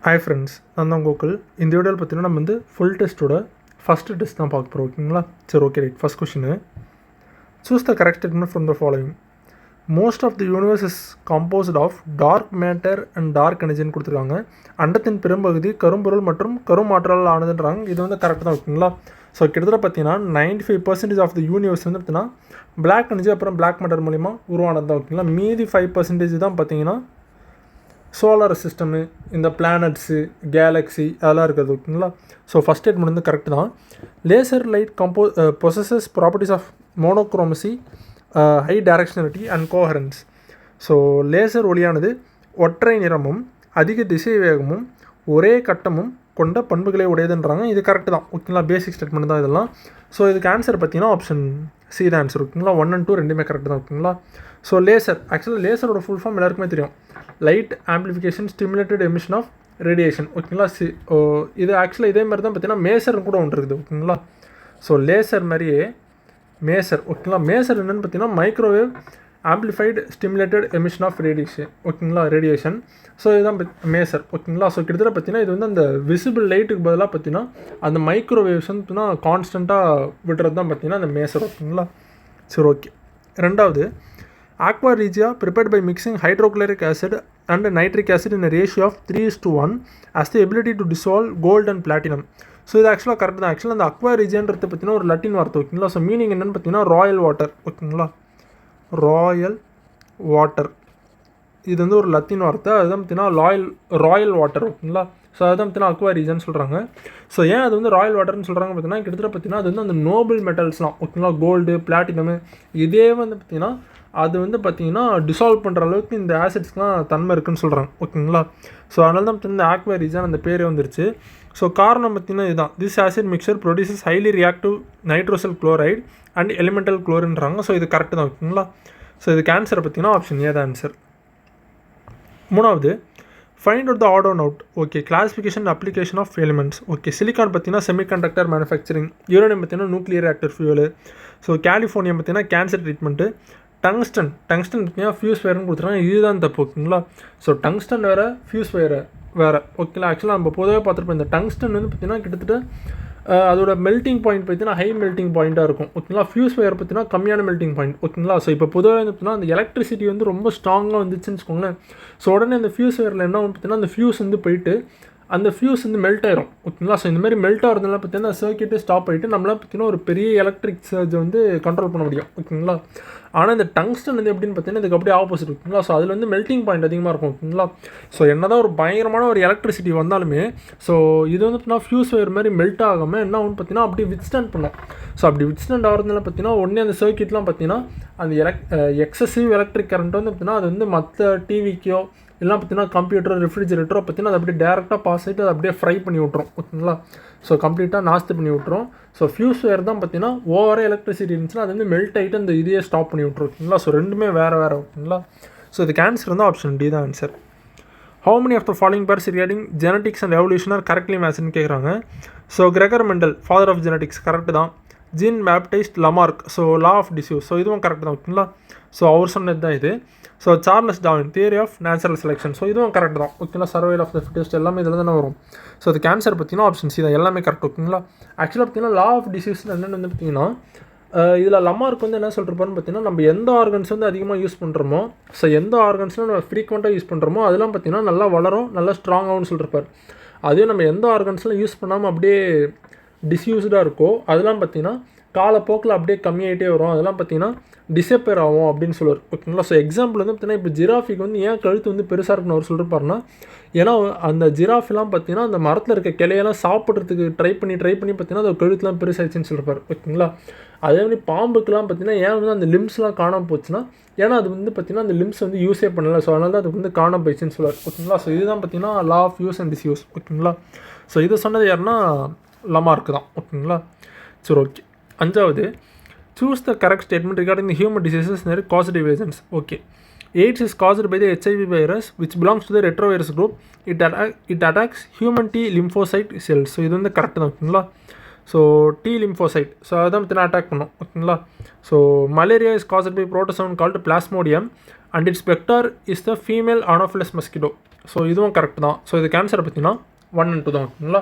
Hi friends, நான் தான் கோகுல். இந்த வீடியோவில் பார்த்தீங்கன்னா நம்ம வந்து ஃபுல் டெஸ்ட்டோட ஃபஸ்ட்டு டெஸ்ட் தான் பார்க்க போகிறோம். ஓகேங்களா? சரி, ஓகே, ரைட். ஃபஸ்ட் கொஷினு, choose the correct statement from the following. Most of the universe is composed of dark matter and dark எனர்ஜின்னு கொடுத்துருக்காங்க. அண்டத்தின் பெரும்பகுதி கரும்பொருள் மற்றும் கருமாற்றலால் ஆனதுன்றாங்க. இது வந்து கரெக்ட் தான். ஓகேங்களா? ஸோ கிட்டத்தட்ட பார்த்தீங்கன்னா 95% ஆஃப் த யூனிவர்ஸ் வந்து பார்த்தீங்கன்னா பிளாக் எனர்ஜி அப்புறம் பிளாக் மேட்டர் மூலிமா உருவானது தான். ஓகேங்களா? மீதி 5% தான் பார்த்தீங்கன்னா சோலார் சிஸ்டமு, இந்த பிளானட்ஸு, கேலக்ஸி அதெல்லாம் இருக்குது. ஓகேங்களா? ஸோ ஃபஸ்ட் ஸ்டேட்மெண்ட் வந்து கரெக்ட் தான். Laser light possesses properties of monochromacy, high directionality and coherence. So laser ஒளியானது ஒற்றை நிறமும் அதிக திசை வேகமும் ஒரே கட்டமும் கொண்ட பண்புகளை உடையதுன்றாங்க. இது கரெக்ட் தான். ஓகேங்களா? பேசிக் ஸ்டேட்மெண்ட் தான் இதெல்லாம். ஸோ இதுக்கு ஆன்சர் பார்த்தீங்கன்னா ஆப்ஷன் சி தான் ஆன்சர். ஓகேங்களா? 1 and 2 ரெண்டுமே கரெக்ட் தான். ஓகேங்களா? ஸோ லேசர், ஆக்சுவலாக லேசரோட ஃபுல் ஃபார்ம் எல்லாருக்குமே தெரியும். Light amplification stimulated emission of radiation. ஓகேங்களா? இது ஆக்சுவலாக இதே மாதிரி தான் பார்த்தீங்கன்னா மேசர்னு கூட ஒன்று இருக்குது. ஓகேங்களா? ஸோ லேசர் மாதிரியே மேசர். ஓகேங்களா? மேசர் என்னென்னு பார்த்தீங்கன்னா microwave amplified stimulated emission of radiation. ஓகேங்களா? ரேடியேஷன். ஸோ இதுதான் மேசர். ஓகேங்களா? ஸோ கிட்டத்தட்ட பார்த்தீங்கன்னா இது வந்து அந்த விசிபிள் லைட்டுக்கு பதிலாக பார்த்தீங்கன்னா அந்த மைக்ரோவேவ்ஸ் வந்து பார்த்தீங்கன்னா கான்ஸ்டண்ட்டாக விடுறது தான் பார்த்தீங்கன்னா அந்த மேசர். ஓகேங்களா? சரி, ஓகே. ரெண்டாவது, aqua regia prepared by mixing hydrochloric acid and nitric acid in a ratio of 3:1 has the ability to dissolve gold and platinum. So இது ஆக்சுவலாக கரெக்ட் தான். ஆக்சுவலாக அந்த அக்வா ரீஜியன்றது பார்த்தீங்கன்னா ஒரு லட்டின் வார்த்தை. ஓகேங்களா? ஸோ மீனிங் என்னென்னு பார்த்தீங்கன்னா ராயல் வாட்டர். ஓகேங்களா? ராயல் வாட்டர் இது வந்து ஒரு லத்தின் வார்த்தை. அதுதான் பார்த்தீங்கன்னா ராயல் வாட்டர். ஓகேங்களா? ஸோ அதுதான் பார்த்தீங்கன்னா அக்வா ரீஜன் சொல்கிறாங்க. ஸோ ஏன் அது வந்து ராயல் வாட்டர்னு சொல்கிறாங்க பார்த்தீங்கன்னா கிட்டத்தட்ட பார்த்தீங்கன்னா அது வந்து அந்த நோபல் மெட்டல்ஸ்லாம். ஓகேங்களா? கோல்டு, பிளாட்டினமு இதே வந்து பார்த்தீங்கன்னா அது வந்து பார்த்தீங்கன்னா டிசால்வ் பண்ணுற அளவுக்கு இந்த ஆசிட்ஸ்லாம் தன்மை இருக்குதுன்னு சொல்கிறாங்க. ஓகேங்களா? ஸோ அதனால தான் பார்த்தீங்கன்னா ஆக்வா ரீஜன் அந்த பேரே வந்துருச்சு. ஸோ காரணம் பார்த்தீங்கன்னா இதுதான். This acid mixture produces highly reactive nitrosyl chloride and elemental குளோரின்றாங்க. ஸோ இது கரெக்டு தான். ஓகேங்களா? ஸோ இதுக்கு ஆன்சர் பார்த்தீங்கன்னா ஆப்ஷன் ஏ தான் ஆன்சர். மூணாவது, find out the odd one out. Okay, classification application of elements. Okay, silicon பார்த்தீங்கன்னா செமிகண்டக்டர் மேனுஃபேக்சரிங், யூரேனியம் பார்த்தீங்கன்னா nuclear reactor fuel, so californium பார்த்தீங்கன்னா கேன்சர் ட்ரீட்மெண்ட்டு, டங்ஸ்டன் பார்த்தீங்கன்னா ஃபியூஸ் வயர்னு கொடுத்துருக்காங்க. இதுதான் தப்பு. ஓகேங்களா? ஸோ டங்ஸ்டன் வேறு, ஃபியூஸ் வயர் வேறு. ஓகேங்களா? ஆக்சுவலாக நம்ம பொதுவாக பார்த்துருப்போம். இந்த டங்ஸ்டன் வந்து பார்த்திங்கன்னா கிட்டத்தட்ட அதோட மெல்ட்டிங் பாயிண்ட் பார்த்தீங்கன்னா ஹை மெல்ட்டிங் பாயிண்ட்டாக இருக்கும். ஓகேங்களா? ஃபியூஸ் வயர் பார்த்தீங்கன்னா கம்மியான மெல்ட்டிங் பாயிண்ட். ஓகேங்களா? ஸோ இப்போ பொதுவாக வந்து பார்த்தீங்கன்னா அந்த எலக்ட்ரிசிட்டி வந்து ரொம்ப ஸ்ட்ராங்காக வந்துச்சுன்னு வச்சுக்கோங்களேன். ஸோ உடனே அந்த ஃபியூஸ் வயரில் என்ன பார்த்தீங்கன்னா அந்த ஃபியூஸ் வந்து போயிட்டு அந்த ஃபியூஸ் வந்து மெல்ட் ஆயிரும். ஓகேங்களா? ஸோ இந்த மாதிரி மெல்ட் ஆகிறதுனால பார்த்தீங்கன்னா சர்க்கியூட்டே ஸ்டாப் ஆகிட்டு நம்மளால் பார்த்தீங்கன்னா ஒரு பெரிய எலக்ட்ரிக் சர்ஜை வந்து கண்ட்ரோல் பண்ண முடியும். ஓகேங்களா? ஆனால் இந்த டங்ஸ்டன் வந்து எப்படின்னு பார்த்தீங்கன்னா இதுக்கு அப்படியே ஆப்போசிட். ஓகேங்களா? ஸோ அதில் வந்து மெல்ட்டிங் பாயிண்ட் அதிகமாக இருக்கும். ஓகேங்களா? ஸோ என்ன தான் ஒரு பயங்கரமான ஒரு எலக்ட்ரிசிட்டி வந்தாலுமே ஸோ இது வந்து பார்த்தீங்கன்னா ஃபியூஸ் வயர் மாதிரி மெல்ட் ஆகாமல் என்ன ஆகும்னு பார்த்தீங்கன்னா அப்படியே வித்ஸ்டாண்ட் பண்ணும். ஸோ அப்படி வித்ஸ்டாண்ட் ஆகிறதுனால பார்த்தீங்கன்னா உடனே அந்த சர்க்கியூட்லாம் பார்த்தீங்கன்னா அந்த எக்ஸசிவ் எலக்ட்ரிக் கரண்ட் வந்து பார்த்தீங்கன்னா அது வந்து மற்ற டிவிக்கோ எல்லாம் பார்த்தீங்கன்னா கம்ப்யூட்டர், ரெஃப்ரிஜரேட்டரோ பார்த்தீங்கன்னா அது அப்படியே டேரெக்டாக பாஸ் ஆகிட்டு அதை அப்படியே ஃப்ரை பண்ணி விட்ரும். ஓகேங்களா? ஸோ கம்ப்ளீட்டாக நாஸ்தி பண்ணி விட்ரும். ஸோ ஃபியூஸ் வயர் தான் பார்த்தீங்கன்னா ஓவராக எலக்ட்ரிசிட்டி இருந்துச்சுன்னா அது வந்து மெல்ட் ஆகிட்டு அந்த இதையே ஸ்டாப் பண்ணி விட்ரும். ஓகேங்களா? ஸோ ரெண்டுமே வேறு வேறு. ஓகேங்களா? ஸோ இதுக்கு ஆன்சர் வந்து ஆப்ஷன் டி தான் answer. How many of the following pairs regarding genetics and evolution are correctly மேட்ச்னு கேட்குறாங்க. So Gregor Mendel, father of genetics, correct தான். Jean Baptiste Lamarck, so law of disuse, so இதுவும் correct தான். ஓகேங்களா? So அவர் சொன்னது தான் இது. So Charles Darwin, theory of natural selection, so இதுவும் கரெக்ட் தான். ஓகேங்களா? சர்வைவல் ஆஃப் த ஃபிட்டஸ்ட் எல்லாமே இதில் தானே வரும். ஸோ அதுக்கு ஆன்சர் பார்த்தீங்கன்னா ஆப்ஷன் சி தான். எல்லாமே கரெக்ட். ஓகேங்களா? ஆக்சுவலாக பார்த்தீங்கன்னா லா ஆஃப் டிசீஸ் என்னென்னு வந்து பார்த்தீங்கன்னா இதில் லமார்க் வந்து என்ன சொல்கிறப்பான்னு பார்த்தீங்கன்னா நம்ம எந்த ஆர்கன்ஸ் வந்து அதிகமாக யூஸ் பண்ணுறோமோ, ஸோ எந்த ஆர்கன்ஸ்லாம் நம்ம ஃப்ரீக்வெண்ட்டாக யூஸ் பண்ணுறோமோ அதெல்லாம் பார்த்தீங்கன்னா நல்லா வளரும், நல்லா ஸ்ட்ராங்காகும்னு சொல்லிருப்பார். அதே நம்ம எந்த ஆர்கன்ஸ்லாம் யூஸ் பண்ணாமல் அப்படியே டிஸ்யூஸ்டாக இருக்கோ அதெல்லாம் பார்த்தீங்கன்னா காலப்போக்கில் அப்படியே கம்மியாகிட்டே வரும், அதெல்லாம் பார்த்தீங்கன்னா டிசப்பேர் ஆகும் அப்படின்னு சொல்லுவார். ஓகேங்களா? ஸோ எக்ஸாம்பிள் வந்து பார்த்தீங்கன்னா இப்போ ஜிராஃபிக்கு வந்து ஏன் கழுத்து வந்து பெருசாக இருக்குன்னு அவர் சொல்லிருப்பாருன்னா ஏன்னா அந்த ஜிராஃபிலாம் பார்த்தீங்கன்னா அந்த மரத்தில் இருக்க கிளையெல்லாம் சாப்பிட்றதுக்கு ட்ரை பண்ணி பார்த்தீங்கன்னா அது கழுத்துலாம் பெருசாகிடுச்சின்னு சொல்லிருப்பார். ஓகேங்களா? அதே மாதிரி பாம்புக்கெலாம் பார்த்தீங்கன்னா ஏன் வந்து அந்த லிம்ஸ்லாம் காணாமல் போச்சுன்னா ஏன்னா அது வந்து பார்த்தீங்கன்னா அந்த லிம்ஸ் வந்து யூஸே பண்ணலை. ஸோ அதனால தான் அது வந்து காணாமல் போயிடுச்சுன்னு சொல்லுவார். ஓகேங்களா? ஸோ இதுதான் பார்த்தீங்கன்னா law of use and disuse. ஓகேங்களா? ஸோ இதை சொன்னது யாருன்னா லமார்க் தான். ஓகேங்களா? சரி, ஓகே. அஞ்சாவது, choose the correct statement regarding the human diseases and their causative agents. Okay, AIDS is caused by the HIV virus which belongs to the retrovirus group. It attacks human T lymphocyte cells. So இது வந்து correct தான். ஓகேங்களா? So D lymphocyte, so அதான் பார்த்தீங்கன்னா attack பண்ணும். ஓகேங்களா. So malaria is caused by protozoan called plasmodium and its vector is the female anopheles mosquito. So இதுவும் correct தான். ஸோ இதுக்கு ஆன்சர் பார்த்தீங்கன்னா 1 and 2 தான். ஓகேங்களா.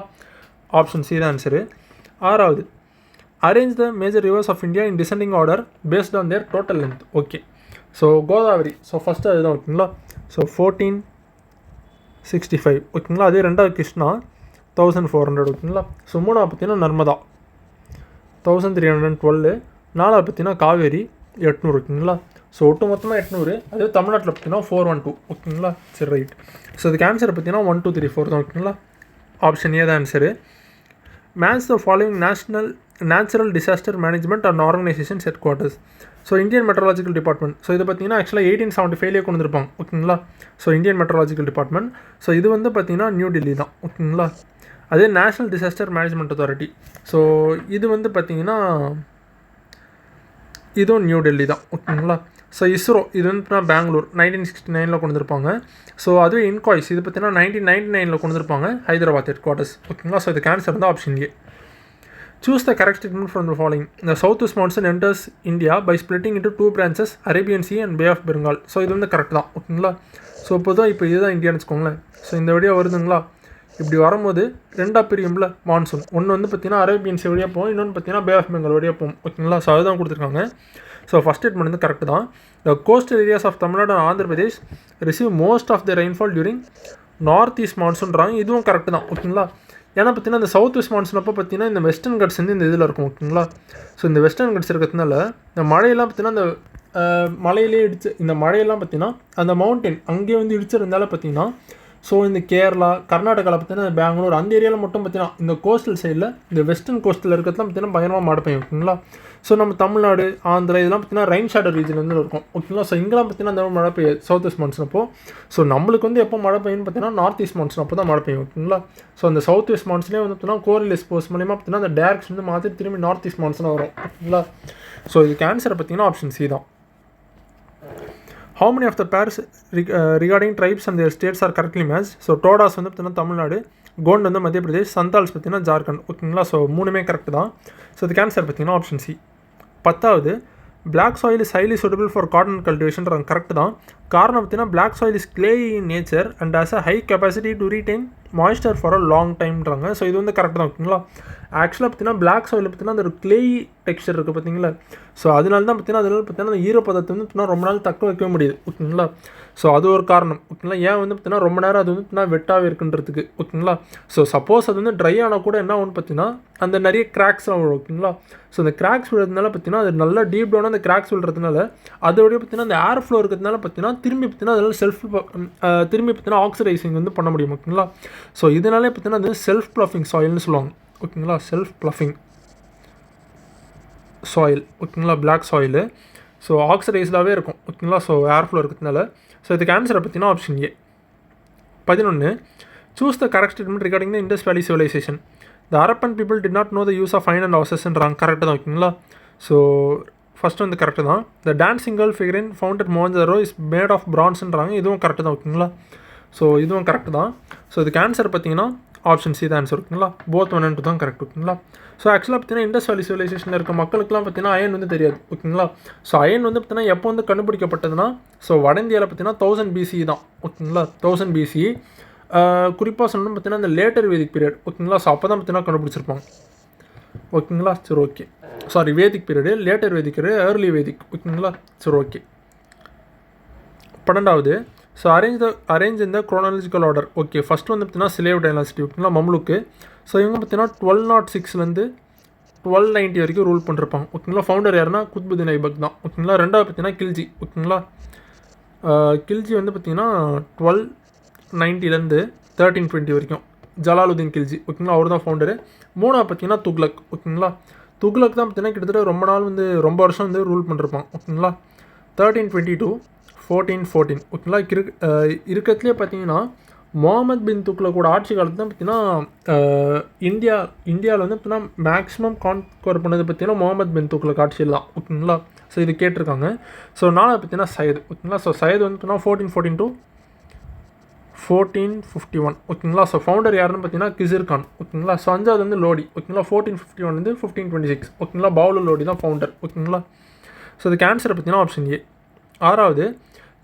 ஆப்ஷன் சி தான் ஆன்சரு. 6வது, arrange the major rivers of India in descending order based on their total length. Okay. So Godavari, so first அதுதான். ஓகேங்களா. ஸோ 1465. ஓகேங்களா. அதே 2வது கிருஷ்ணா 1400. ஓகேங்களா. ஸோ 3வது பார்த்தீங்கன்னா நர்மதா 1312. 4வது பார்த்தீங்கன்னா காவேரி 800. ஓகேங்களா. ஸோ ஒட்டு மொத்தமாக 800. அதே தமிழ்நாட்டில் பார்த்தீங்கன்னா 412. ஓகேங்களா. சரி, ரைட். ஸோ இதுக்கு ஆன்சர் பார்த்தீங்கன்னா 1 2 3 4 தான். ஓகேங்களா. ஆப்ஷன் ஏ தான் answer. Match the following natural disaster management and organisations head quarters. So Indian meteorological department. So இது பார்த்தீங்கன்னா ஆக்சுவலாக 1875 கொண்டு வந்திருப்பாங்க. ஓகேங்களா. So Indian meteorological department. So இது வந்து பார்த்தீங்கன்னா நியூ டெல்லி தான். ஓகேங்களா. அதே national disaster management authority. So இது வந்து பார்த்தீங்கன்னா இதுவும் நியூ டெல்லி தான். ஓகேங்களா. ஸோ இஸ்ரோ இது வந்து பெங்களூர் 1969 கொண்டு வந்திருப்பாங்க. ஸோ அதுவே இன்காய்ஸ் இது பார்த்தீங்கன்னா 1999 கொண்டு வந்திருப்பாங்க, ஹைதராபாத் ஹெட் குவார்ட்டர்ஸ். ஓகேங்களா. ஸோ இதுக்கு ஆன்சர் வந்து option A. Choose the correct statement from the following. The southwest monsoon enters India by splitting into 2 branches, Arabian Sea and Bay of Bengal. So இது வந்து கரெக்ட் தான். ஓகேங்களா. ஸோ இப்போதான் இப்போ இதுதான் இந்தியான்னு வச்சுக்கோங்களேன். ஸோ இந்த வீடியோ வருதுங்களா. இப்படி வரும்போது 2 பிரியும்ல மான்சூன். ஒன்று வந்து பார்த்தீங்கன்னா அரேபியன் சி வழியாக போகும், இன்னொன்று பார்த்தீங்கன்னா பே ஆஃப் பெங்கால் வழியாக போகும். ஓகேங்களா. ஸோ அதுதான் கொடுத்துருக்காங்க. ஸோ ஃபஸ்ட் ஸ்டேட்மெண்ட் வந்து கரெக்ட் தான். The coastal areas of Tamil Nadu and Andhra Pradesh receive most of the rainfall during north east மான்சூன்றாங்க. இதுவும் கரெக்ட் தான். ஓகேங்களா. ஏன்னா பார்த்தீங்கன்னா இந்த சவுத் வெஸ்ட் மான்சூன் அப்போ பார்த்தீங்கன்னா இந்த வெஸ்டர்ன் கட்ஸ் வந்து இந்த இதில் இருக்கும். ஓகேங்களா. ஸோ இந்த வெஸ்டர்ன் கட்ஸ் இருக்கிறதுனால இந்த மழையெல்லாம் பார்த்தீங்கன்னா இந்த மலையிலே இந்த மழையெல்லாம் பார்த்தீங்கன்னா அந்த மவுண்டன் அங்கேயே வந்து இடிச்சிருந்தால பார்த்தீங்கன்னா ஸோ இந்த கேரளா கர்நாடகாவில் பார்த்தீங்கன்னா பெங்களூர் அந்த ஏரியாவில் மட்டும் பார்த்தீங்கன்னா இந்த கோஸ்டல் சைடில் இந்த வெஸ்டர்ன் கோஸ்டல் இருக்கிறதுலாம் பார்த்தீங்கன்னா பயங்கரமாக மழை பெய்யும். ஓகேங்களா. ஸோ நம்ம தமிழ்நாடு ஆந்திரா இதெல்லாம் பார்த்தீங்கன்னா ரெயின் ஷேடர் ரீஜன் வந்து இருக்கும். ஓகேங்களா. ஸோ இங்கெல்லாம் பார்த்தீங்கன்னா அந்த மழை பெய்யாது சவுத் வெஸ்ட் மான்சூன் அப்போ. ஸோ நம்மளுக்கு வந்து எப்போ மழை பெய்யும்னு பார்த்தீங்கன்னா நார்த் ஈஸ்ட் மான்சூன் அப்போ தான் மழை பெய்யும். ஓகேங்களா. ஸோ அந்த சவுத் வெஸ்ட் மான்சூனே வந்து பார்த்தீங்கன்னா கோரிலேஸ் போஸ் மூலியமாக பார்த்தீங்கன்னா அந்த டேரக்ஷன் வந்து மாற்றி திரும்பி நார்த் ஈஸ்ட் மான்சூனாக வரும். ஓகேங்களா. ஸோ இதுக்கு ஆன்சர் பார்த்தீங்கன்னா ஆப்ஷன் சி தான். How many of the pairs regarding tribes and their states are correctly matched? So Todas வந்து பார்த்தீங்கன்னா தமிழ்நாடு, கோண்ட் வந்து மத்திய பிரதேஷ், சந்தால்ஸ் பார்த்தீங்கன்னா ஜார்க்கண்ட். ஓகேங்களா. ஸோ 3மே கரெக்ட் தான். ஸோ இதுக்கு ஆன்சர் பார்த்தீங்கன்னா ஆப்ஷன் சி. 10வது, black soil is highly suitable for cotton cultivation. Correct தான். காரணம் பார்த்தீங்கன்னா black soil is clay in nature and has a high capacity to retain moisture for a long டைம்ன்றாங்க. So இது வந்து correct தான். ஓகேங்களா. ஆக்சுவலாக பார்த்தீங்கன்னா பிளாக் சாயில் பார்த்தீங்கன்னா அந்த ஒரு கிளே டெக்ஸ்சர் இருக்குது பார்த்தீங்களா. ஸோ அதனால தான் பார்த்தீங்கன்னா அதனால பார்த்தீங்கன்னா அந்த ஈரப்பதத்தை வந்து பார்த்தீங்கன்னா ரொம்ப நாள் தக்க வைக்க முடியுது. ஓகேங்களா. ஸோ அது ஒரு காரணம். ஓகேங்களா. ஏன் வந்து பார்த்தீங்கன்னா ரொம்ப நேரம் அது வந்து பார்த்தீங்கன்னா வெட்டாகவே இருக்குன்றதுக்கு. ஓகேங்களா. ஸோ சப்போஸ் அது வந்து ட்ரை ஆனால் கூட என்ன ஆகும்னு பார்த்தீங்கன்னா அந்த நிறைய கிராக்ஸ்லாம் வரும். ஓகேங்களா. ஸோ அந்த கிராக்ஸ் விழுறதுனால பார்த்தீங்கன்னா அது நல்லா டீப் டவுனாக அந்த கிராக்ஸ் விழுறதுனால அதோடய பார்த்தீங்கன்னா அந்த ஏர் ஃப்ளோ இருக்கிறதுனால பார்த்தீங்கன்னா திரும்பி பார்த்தீங்கன்னா அதெல்லாம் திரும்பி பார்த்தீங்கன்னா ஆக்சிடைசிங் வந்து பண்ண முடியும். ஓகேங்களா. ஸோ இதனாலே பார்த்தீங்கன்னா அது செல்ஃப் ப்ளஃபிங் சாயில்னு சொல்லுவாங்க. ஓகேங்களா. Self ploughing soil. ஓகேங்களா. Black soil. ஸோ ஆக்சிடைஸ்டாகவே இருக்கும். ஓகேங்களா. ஸோ ஏர் ஃப்ளோ இருக்கிறதுனால. ஸோ இதுக்கு ஆன்சரை பார்த்தீங்கன்னா option A. 11, choose the correct statement regarding the Indus valley civilisation. The Harappan people did not know the use of iron and ஹவுசஸ்ன்றாங்க. கரெக்டு தான். ஓகேங்களா. ஸோ ஃபஸ்ட்டு வந்து கரெக்டு தான். The dancing girl figurine found at Mohenjo-daro is made of பிரான்ஸ்ன்றாங்க. இதுவும் correct தான். ஓகேங்களா. So இதுவும் கரெக்டு தான். ஸோ இதுக்கு ஆன்சர் பார்த்தீங்கன்னா ஆப்ஷன் சி தான் ஆன்சர். ஓகேங்களா. போத் 1 and 2 தான் கரெக்ட். ஓகேங்களா. ஸோ ஆக்சுவலாக பார்த்தீங்கன்னா இண்டஸ் வேலி சிவிலைசேஷனில் இருக்க மக்களுக்குலாம் பார்த்தீங்கன்னா அயன் வந்து தெரியாது. ஓகேங்களா. ஸோ அயன் வந்து பார்த்தீங்கன்னா எப்போ வந்து கண்டுபிடிக்கப்பட்டதுன்னா ஸோ வட இந்தியாவில் பார்த்தீங்கன்னா 1000 BC தான். ஓகேங்களா. 1000 BC குறிப்பாக சொல்லணும் பார்த்தீங்கன்னா இந்த லேட்டர் வேதிக் பீரியட். ஓகேங்களா. ஸோ அப்போ தான் பார்த்தீங்கன்னா கண்டுபிடிச்சிருப்பாங்க. ஓகேங்களா. சரி, okay. Sorry, Vedic period, later Vedic period, early Vedic. ஓகேங்களா. சரி, ஓகே. 12வது, ஸோ அரேஞ்ச் இந்த குரோனாலஜிக்கல் ஆர்டர். ஓகே. ஃபஸ்ட்டு வந்து பார்த்தீங்கன்னா ஸ்லேவ் டைனாசிட்டி. ஓகேங்களா. மம்லுக்கு. ஸோ இவங்க பார்த்தீங்கன்னா 1206 1290 வரைக்கும் ரூல் பண்ணிருப்பாங்க. ஓகேங்களா. ஃபவுண்டர் யாருன்னா குத்புதீன் ஐபக் தான். ஓகேங்களா. 2வது பார்த்தீங்கன்னா கில்ஜி. ஓகேங்களா. கில்ஜி வந்து பார்த்தீங்கன்னா 1290 1320 வரைக்கும் ஜலாலுதீன் கில்ஜி. ஓகேங்களா. அவர் தான் ஃபவுண்டரு. 3வது பார்த்தீங்கன்னா துக்லக். ஓகேங்களா. துக்லக் தான் பார்த்தீங்கன்னா கிட்டத்தட்ட ரொம்ப வருஷம் வந்து ரூல் பண்ணிருப்பான். ஓகேங்களா. 1322 1414. ஓகேங்களா. இருக்கிறதுலே பார்த்தீங்கன்னா முகமது பின் துக்லக்கோட ஆட்சி காலத்து தான் பார்த்தீங்கன்னா இந்தியாவில் வந்து பார்த்தீங்கன்னா மேக்ஸிமம் கான்கவர் பண்ணது பார்த்தீங்கன்னா முகமது பின் துக்லக் ஆட்சியில் தான். ஓகேங்களா. ஸோ இது கேட்டிருக்காங்க. ஸோ 4வது பார்த்தீங்கன்னா சையது. ஓகேங்களா. ஸோ சையது வந்து பார்த்தீங்கன்னா 1414 to 1451 ஓகேங்களா. ஸோ ஃபவுண்டர் யாருன்னு பார்த்தீங்கன்னா கிசிர் கான் ஓகேங்களா. ஸோ அஞ்சாவது வந்து லோடி ஓகேங்களா. 1451 வந்து 1526 ஓகேங்களா. பாவுலு லோடி தான் ஃபவுண்டர் ஓகேங்களா. ஸோ இதுக்கு ஆன்சரை பார்த்தீங்கன்னா ஆப்ஷன் ஏ. ஆறாவது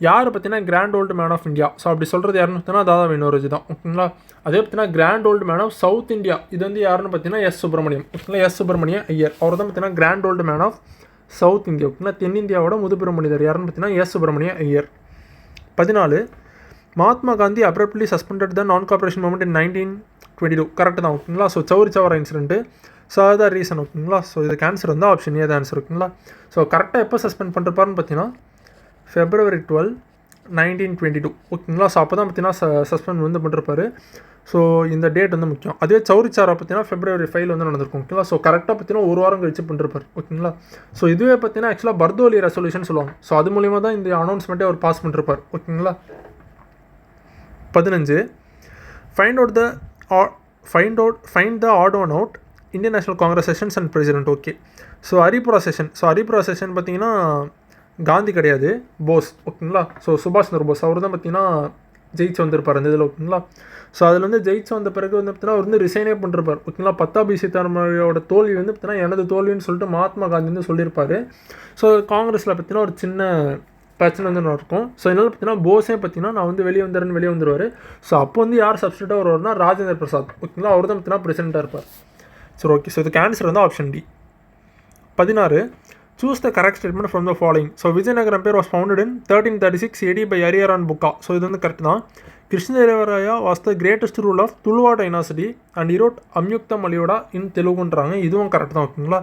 யார் பார்த்தீங்கன்னா grand old man of India. So அப்படி சொல்கிறது யாருன்னு பார்த்தீங்கன்னா தாதா வினோரஜி தான் ஓகேங்களா. அதே பார்த்தீங்கன்னா grand old man of south India இது வந்து யாருன்னு பார்த்தீங்கன்னா எஸ் சுப்பிரமணியம் ஓகேங்களா. எஸ் சுப்பிரமணியம் ஐயர் அவர் தான் பார்த்தீங்கன்னா grand old man of south India ஓகேங்களா. தென்னிந்தியாவோட முதுபெரும் மனிதர் யாருன்னு பார்த்தீங்கன்னா S Subramaniam Iyer. 14 Mahatma Gandhi abruptly suspended the non cooperation movement in 1922 correct தான் ஓகேங்களா. So Chauri Chaura incident. So அதுதான் ரீசன் ஓகேங்களா. ஸோ இதுக்கு ஆன்சர் வந்து ஆப்ஷன் ஏ தான் ஆன்சர் ஓகேங்களா. ஸோ கரெக்டாக எப்போ சஸ்பெண்ட் பண்ணிருப்பாருன்னு பார்த்தீங்கன்னா February 12, 1922 ஓகேங்களா. ஸோ அப்போ தான் பார்த்தீங்கன்னா சஸ்பெண்ட் வந்து பண்ணிருப்பாரு. ஸோ இந்த டேட் வந்து முக்கியம். அதே சௌரி சௌரா பார்த்தீங்கன்னா February 5 வந்து நடந்திருக்கும் ஓகேங்களா. ஸோ கரெக்டாக பார்த்தீங்கன்னா ஒரு வாரம் கழிச்சு பண்ணிருப்பார் ஓகேங்களா. ஸோ இதுவே பார்த்தீங்கன்னா ஆக்சுவலாக பர்தோலி ரெசல்யூஷன் சொல்லுவாங்க. ஸோ அது மூலிமா தான் இந்த அனௌன்ஸ்மெண்ட்டே அவர் பாஸ் பண்ணிருப்பார் ஓகேங்களா. 15 find the odd one out Indian National Congress sessions and president okay. So Haripura session பார்த்தீங்கன்னா காந்தி கிடையாது, போஸ் ஓகேங்களா. ஸோ சுபாஷ் சந்திர போஸ் அவர் தான் பார்த்தீங்கன்னா ஜெயிச்சு வந்திருப்பார் அந்த இதில் ஓகேங்களா. ஸோ அதில் வந்து ஜெயிச்சு வந்த பிறகு வந்து பார்த்தீங்கன்னா அவர் வந்து ரிசைனே பண்ணிருப்பார் ஓகேங்களா. பத்தாபி சீதாராமையோட தோல்வி வந்து பார்த்தீங்கன்னா எனது தோல்வின்னு சொல்லிட்டு மகாத்மா காந்தி வந்து சொல்லியிருப்பார். ஸோ காங்கிரஸில் பார்த்தீங்கன்னா ஒரு சின்ன பிரச்சனை வந்து இருக்கும். ஸோ இதனால் பார்த்தீங்கன்னா போஸே பார்த்தீங்கன்னா நான் வந்து வெளியே வந்துடுவார். ஸோ அப்போ வந்து யார் சப்ஸ்டியூட்டாக வருவார்னா ராஜேந்திர பிரசாத் ஓகேங்களா. அவர் தான் பார்த்தீங்கன்னா பிரசிடெண்ட்டாக இருப்பார். சரி ஓகே. ஸோ இதுக்கு ஆன்சர் வந்து option D. 16 choose the correct statement from the following. So Vijayanagaram பேர் was founded in 1336 AD by Hariharan Bukka. So இது வந்து கரெக்ட் தான். Krishnadevaraya was the greatest rule of Tuluva dynasty and wrote Amuktamalyada in தெலுங்குன்றாங்க. இதுவும் கரெக்ட் தான் ஓகேங்களா.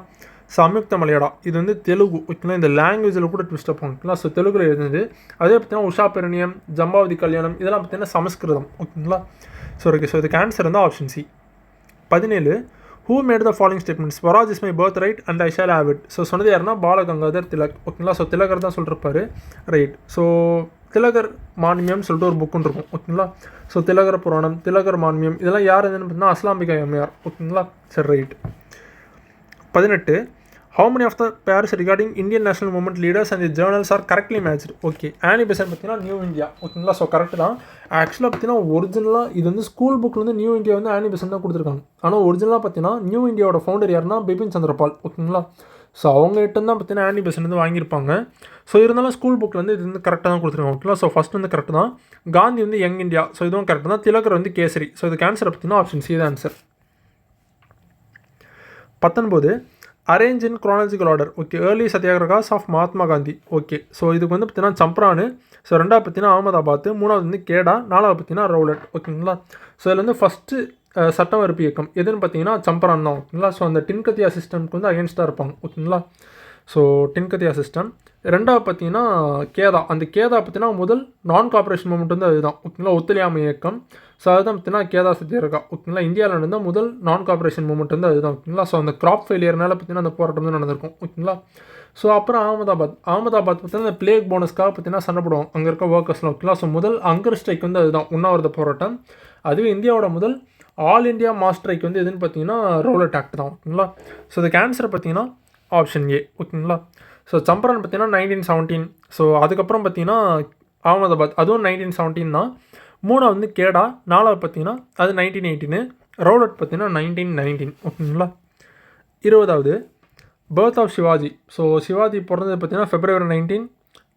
ஸோ அம்யுக்த மலையாடா இது வந்து தெலுங்கு ஓகேங்களா. இந்த லாங்குவேஜில் கூட ட்விஸ்ட் அப் ஓகேங்களா. ஸோ தெலுங்குல எழுதுனது. அதே பார்த்தீங்கன்னா உஷா பெரணியம், ஜம்பாவதி கல்யாணம் இதெல்லாம் பார்த்தீங்கன்னா சமஸ்கிருதம் ஓகேங்களா. So okay. ஸோ இதுக்கு ஆன்சர் வந்து option C. 17 who made the following statement Swaraj is my birth right and I shall have it. So சொன்னது யாருன்னா பாலகங்காதர் திலக் ஓகேங்களா. ஸோ திலகர் தான் சொல்லிருப்பாரு ரைட். ஸோ திலகர் மான்மியம் சொல்லிட்டு ஒரு புக்குன்னு இருக்கும் ஓகேங்களா. ஸோ திலகர் புராணம், திலகர் மான்மியம் இதெல்லாம் யார் எதுன்னு பார்த்தீங்கன்னா அஸ்லாம்பிகா எம்ஏஆர் ஓகேங்களா. சரி right. 18 how many of the pairs regarding Indian national movement leaders and the journals are correctly matched. Okay. Annie Besant பார்த்தீங்கன்னா நியூ இந்தியா ஓகேங்களா. ஸோ கரெக்ட் தான். ஆக்சுவலாக பார்த்தீங்கன்னா ஒரிஜினலாக இது வந்து ஸ்கூல் புக்கில் வந்து நியூ இந்தியா வந்து ஆனி பெசன்ட் தான் கொடுத்துருக்காங்க. ஆனால் ஒரிஜினலாக பார்த்தீங்கன்னா நியூ இந்தியாவோட ஃபவுண்டர் யாருன்னா பிபின் சந்திரபால் ஓகேங்களா. ஸோ அவங்ககிட்ட தான் பார்த்தீங்கன்னா ஆனி பெசன்ட் வந்து வாங்கியிருப்பாங்க. ஸோ இருந்தாலும் ஸ்கூல் புக்கில் வந்து இது வந்து கரெக்டாக தான் கொடுத்துருக்காங்க ஓகேங்களா. ஸோ ஃபஸ்ட் வந்து கரெக்ட் தான். காந்தி வந்து யங் இந்தியா. ஸோ இதுவும் கரெக்ட் தான். திலகர் வந்து கேசரி. ஸோ இதுக்கு ஆன்சர் பார்த்தீங்கன்னா ஆப்ஷன் சி தான் answer. 19 arrange in chronological order okay. Early satyagrahas of Mahatma Gandhi okay. So இதுக்கு வந்து பார்த்தீங்கன்னா சம்ப்ரானு. ஸோ ரெண்டாவது பார்த்தீங்கன்னா அகமதாபாத், மூணாவது வந்து கேடா, நாலாவது பார்த்தீங்கன்னா ரவுலட் ஓகேங்களா. ஸோ இதில் வந்து ஃபஸ்ட்டு சட்ட மறுப்பு இயக்கம் எதுன்னு பார்த்தீங்கன்னா சம்பரான் தான் ஓகேங்களா. ஸோ அந்த டின்கத்தியா சிஸ்டம்க்கு வந்து அகேன்ஸ்டாக இருப்பாங்க ஓகேங்களா. So Tinkathia system. ரெண்டாவது பார்த்தீங்கன்னா கேதா. அந்த கேதா பார்த்தீங்கன்னா முதல் நான் கார்பரேஷன் மூவ்மெண்ட் வந்து அதுதான் ஓகேங்களா. ஒத்துழையாமை இயக்கம். ஸோ அதுதான் பார்த்தீங்கன்னா கேதா சத்தியாகிரகா ஓகேங்களா. இந்தியாவில் இருந்தால் முதல் நான் கார்பரேஷன் மூவ்மெண்ட் வந்து அதுதான் ஓகேங்களா. ஸோ அந்த கிராப் ஃபெயிலியர்னால பார்த்தீங்கன்னா அந்த போராட்டம் வந்து நடந்திருக்கும் ஓகேங்களா. ஸோ அப்புறம் அகமதாபாத் பார்த்தீங்கன்னா அந்த பிளேக் போனஸ்க்காக பார்த்தீங்கன்னா சண்டை போடுவோம் அங்கே இருக்க ஒர்க்கர்ஸ்லாம் ஓகேங்களா. ஸோ முதல் அங்கர் ஸ்ட்ரைக் வந்து அதுதான் உண்ணாவிரத போராட்டம். அதுவே இந்தியாவோட முதல் ஆல் இண்டியா மாஸ் ஸ்ட்ரைக் வந்து எதுன்னு பார்த்தீங்கன்னா ரவுலட் ஆக்ட் தான் ஓகேங்களா. ஸோ இதுக்கு ஆன்சர் பார்த்தீங்கன்னா ஆப்ஷன் ஏ ஓகேங்களா. ஸோ சம்பரான் பார்த்தீங்கன்னா 1917. ஸோ அதுக்கப்புறம் பார்த்தீங்கன்னா அகமதாபாத் அதுவும் 1917 தான். மூணாவது வந்து கேடா, நாலாவது பார்த்தீங்கன்னா அது 1918, ரவுலட் பார்த்தீங்கன்னா 1919 ஓகேங்களா. 20வது birth of Shivaji. So Shivaji பிறந்தது பார்த்தீங்கன்னா February 19,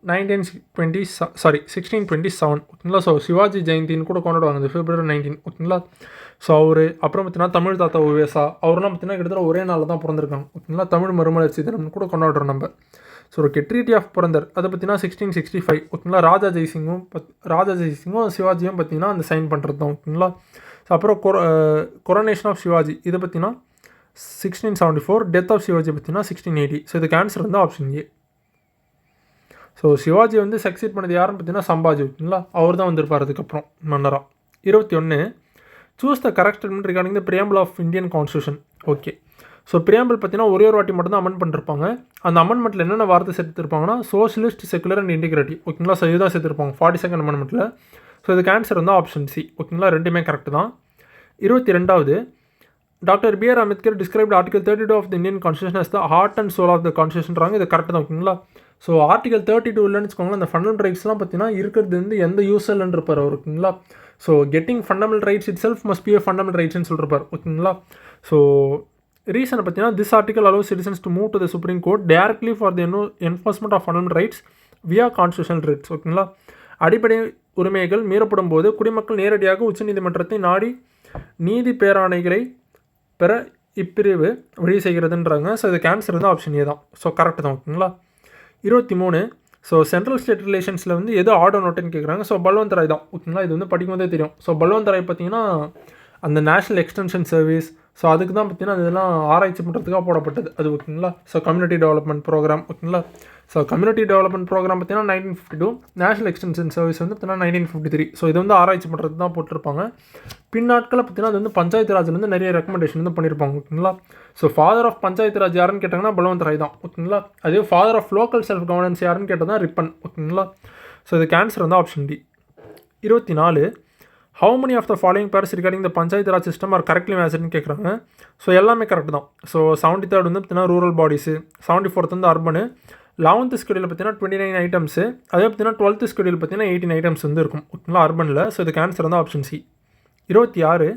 1627 ஓகேங்களா. ஸோ சிவாஜி ஜெயந்தின்னு கூட கொண்டாடுவாங்க இந்த February 19 ஓகேங்களா. ஸோ அவர் அப்புறம் பார்த்தீங்கன்னா தமிழ் தாத்தா உவேசா அவர்லாம் பார்த்தீங்கன்னா கிட்டத்தட்ட ஒரே நாளில் தான் பிறந்திருக்காங்க ஓகேங்களா. தமிழ் மறுமலர்ச்சி தினம்னு கூட கொண்டாடுறோம் நம்ம. So okay. Treaty of Purandar அதை பார்த்தீங்கன்னா 1665 ஓகேங்களா. ராஜா ஜெய்சிங்கும் சிவாஜியும் பார்த்தீங்கன்னா அந்த சைன் பண்ணுறது தான் ஓகேங்களா. ஸோ அப்புறம் கொரோனேஷன் ஆஃப் சிவாஜி இதை பார்த்தீங்கன்னா 1674, டெத் ஆஃப் சிவாஜி பார்த்தீங்கன்னா 1680. ஸோ இதுக்கு ஆன்சர் வந்து ஆப்ஷன் ஏ. ஸோ சிவாஜி வந்து சக்சீட் பண்ணது யாருன்னு பார்த்தீங்கன்னா சம்பாஜி ஓகேங்களா. அவர் தான் வந்திருப்பார் அதுக்கப்புறம் மன்னராக. 21 choose the correct statement regarding the preamble of Indian constitution okay. So preamble பார்த்தீங்கன்னா ஒரே ஒரு வாட்டி மட்டும் தான் அமெண்ட் பண்ணிருப்பாங்க. அந்த அமெண்ட்மெண்ட்டில் என்னென்ன வார்த்தை சேர்த்துருப்பாங்கன்னா சோஷியலிஸ்ட், செக்குலர் அண்ட் இன்டிகிரேட்டிவ் ஓகேங்களா. ஸோ இதுதான் சேர்த்துருப்பாங்க 42nd அமெண்ட்மெண்ட்டில். ஸோ இதுக்கு ஆன்சர் வந்து ஆப்ஷன் சி ஓகேங்களா. ரெண்டுமே கரெக்ட் தான். 22வது doctor B.R. Ambedkar described article 32 of the Indian constitution as the heart and soul of the கான்ஸ்டியூஷன்றாங்க. இது கரெக்ட் தான் ஓகேங்களா. ஸோ ஆர்டிகல் 32 இல்லைன்னு வச்சுக்கோங்களேன். அந்த ஃபண்டமெண்டல் ரைட்ஸ்லாம் பார்த்தீங்கன்னா இருக்கிறது வந்து எந்த யூஸ் இல்லைன்னு இருப்பார் அவர் ஓகேங்களா. So getting fundamental rights itself must be a fundamental ரைட்ஸ்னு சொல்லிருப்பார். ஓகேங்களா? ஸோ ரீசனை பார்த்தீங்கன்னா this article allows citizens to move to the Supreme Court directly for the enforcement of fundamental rights via constitutional rights. ஓகேங்களா? அடிப்படை உரிமைகள் மீறப்படும் போது குடிமக்கள் நேரடியாக உச்சநீதிமன்றத்தை நாடி நீதி பேராணைகளை பெற இப்பிரிவு வழி செய்கிறதுன்றாங்க. ஸோ இதுக்கு ஆன்சர் வந்து ஆப்ஷன் ஏ தான். ஸோ கரெக்ட் தான். ஓகேங்களா? 23 ஸோ சென்ட்ரல் ஸ்டேட் ரிலேஷன்ஸில் வந்து எது ஆர்டோ நோட்டுன்னு கேட்குறாங்க. ஸோ பல்வந்த் ராய் தான். ஓகேங்களா? இது வந்து படிக்கும்போதே தெரியும். ஸோ பல்வந்த் ராய் பார்த்தீங்கன்னா அந்த நேஷ்னல் எக்ஸ்டென்ஷன் சர்வீஸ், ஸோ அதுக்கு தான் பார்த்தீங்கன்னா அதெல்லாம் ஆராய்ச்சி பண்ணுறதுக்காக போடப்பட்டது அது. ஓகேங்களா? So community development programme. ஓகேங்களா? ஸோ கம்யூனிட்டி டெவலப்மெண்ட் ப்ரோக்ராம் பார்த்தீங்கன்னா 1952, நேஷனல் எக்ஸ்டென்ஷன் சர்வீஸ் வந்து பார்த்தீங்கன்னா 1953. ஸோ இது வந்து ஆராய்ச்சி பண்ணுறது தான் போட்டிருப்பாங்க. பின்னாட்களில் பார்த்தீங்கன்னா அது வந்து பஞ்சாயத்து ராஜில் வந்து நிறைய ரெக்கமெண்டேஷன் வந்து பண்ணியிருப்பாங்க. ஓகேங்களா? So father of Panchayat Raj யாருன்னு கேட்டாங்கன்னா பல்வந்த் ராய் தான். ஓகேங்களா? அதே father of local self governance யாருன்னு கேட்டால் தான் ரிப்பன். ஓகேங்களா? ஸோ இதுக்கு ஆன்சர் வந்து option D. 24 how many of the following pairs regarding the Panchayat Raj system are correctly மேட்ச்டுன்னு கேட்குறாங்க. ஸோ எல்லாமே கரெக்ட் தான். ஸோ 73rd வந்து பார்த்தீங்கன்னா ரூரல் பாடிஸு, 74th வந்து அர்பனு, 11th ஸ்கெடியூல் பார்த்தீங்கன்னா 29 ஐட்டம்ஸு, அதே பார்த்தீங்கன்னா 12th ஸ்கெடியூல் பார்த்தீங்கன்னா 18 ஐட்டம்ஸ் வந்து இருக்கும். ஓகேங்களா? அர்பனில். ஸோ இதுக்கு ஆன்சர் வந்து option C. 26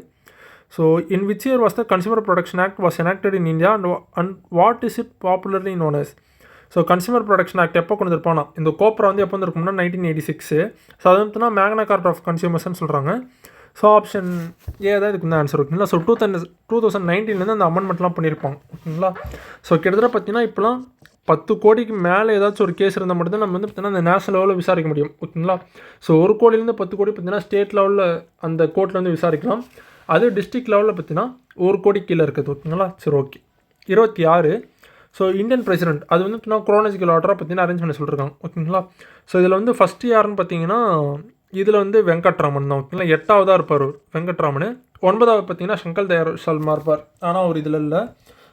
so in which year was the consumer protection act was enacted in India and what is it popularly known as? So consumer protection act எப்போ கொண்டு வந்துருப்பானா, இந்த cobra வந்து எப்போ வந்துருக்கும்னா 1986. ஸோ அது வந்து மேக்னா கார்ட் ஆஃப் கன்சியூமர்ஸ்னு சொல்கிறாங்க. ஸோ ஆப்ஷன் ஏ தான் இதுக்கு வந்து ஆன்சர். ஓகேங்களா? ஸோ 2019 அந்த அமெண்ட்மெண்ட்லாம் பண்ணியிருப்பாங்க. ஓகேங்களா? ஸோ கிட்டத்தட்ட பார்த்தீங்கன்னா இப்போலாம் 10 கோடிக்கு மேலே ஏதாச்சும் ஒரு கேஸ் இருந்தால் மட்டும்தான் நம்ம வந்து பார்த்தீங்கன்னா அந்த நேஷனல் லெவலில் விசாரிக்க முடியும். ஓகேங்களா? ஸோ 1 கோடியிலேருந்து 10 கோடி பார்த்தீங்கன்னா ஸ்டேட் லெவலில் அந்த கோர்ட்டில் வந்து விசாரிக்கலாம். அது டிஸ்ட்ரிக்ட் லெவலில் பார்த்தீங்கன்னா 1 கோடி கீழே இருக்குது. ஓகேங்களா? சரி, ஓகே. 26 ஸோ இந்தியன் பிரசிடென்ட் அது வந்து பார்த்தீங்கன்னா குரோனாலஜிக்கல் ஆர்டராக பார்த்தீங்கன்னா அரேஞ்ச் பண்ணி சொல்லியிருக்காங்க. ஓகேங்களா? ஸோ இதில் வந்து ஃபஸ்ட்டு யாருன்னு பார்த்தீங்கன்னா இதில் வந்து வெங்கட்ராமன் தான். ஓகேங்களா? 8ஆவதாக இருப்பார் வெங்கட்ராமன். 9ஆவது பார்த்தீங்கன்னா சங்கல் தயார் சல்மா இருப்பார், ஆனால் அவர் இதில் இல்லை.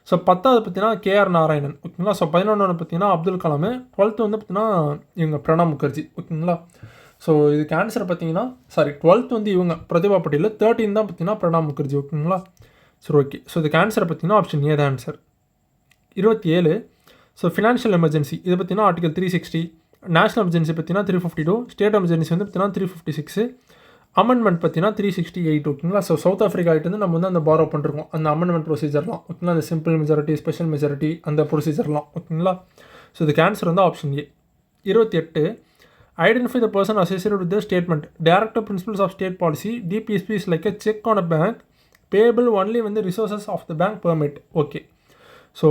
ஸோ 10ஆவது பார்த்தீங்கன்னா கேஆர் நாராயணன். ஓகேங்களா? ஸோ 11 பார்த்தீங்கன்னா அப்துல் கலாம். 12th வந்து பார்த்தீங்கன்னா இவங்க பிரணாப் முகர்ஜி. ஓகேங்களா? ஸோ இதுக்கு ஆன்சர் பார்த்தீங்கன்னா 12th வந்து இவங்க பிரதிபா பட்டேல், 13 தான் பார்த்தீங்கன்னா பிரணாப் முகர்ஜி. ஓகேங்களா? சரி, ஓகே. ஸோ இதுக்கு ஆன்சர் பார்த்தீங்கன்னா ஆப்ஷன் ஏ தான் ஆன்சர். 27 ஸோ ஃபினான்ஷியல் எமர்ஜென்சி இது பார்த்தீங்கன்னா ஆர்டிகல் 360, நேஷனல் எமர்ஜென்சி பார்த்தீங்கன்னா 352, ஸ்டேட் எமர்ஜென்சி வந்து பார்த்தீங்கன்னா 356, அமெண்ட்மெண்ட் பார்த்தீங்கன்னா 368. ஓகேங்களா? ஸோ சவுத் ஆஃப்ரிக்கா ஆகிட்டு வந்து நம்ம வந்து அந்த பாரோ பண்ணிருக்கோம் அந்த அமெண்ட்மெண்ட் ப்ரொசீஜர்லாம். ஓகேங்களா? அந்த சிம்பிள் மெஜாரிட்டி, ஸ்பெஷல் மெஜாரிட்டி, அந்த ப்ரொசீஜர்லாம். ஓகேங்களா? ஸோ இதுக்கு ஆன்சர் வந்து option A. 28 identify the person associated with the statement directive principles of state policy DPSP is like a cheque on a bank payable only வந்து resources of the bank permit. Okay. So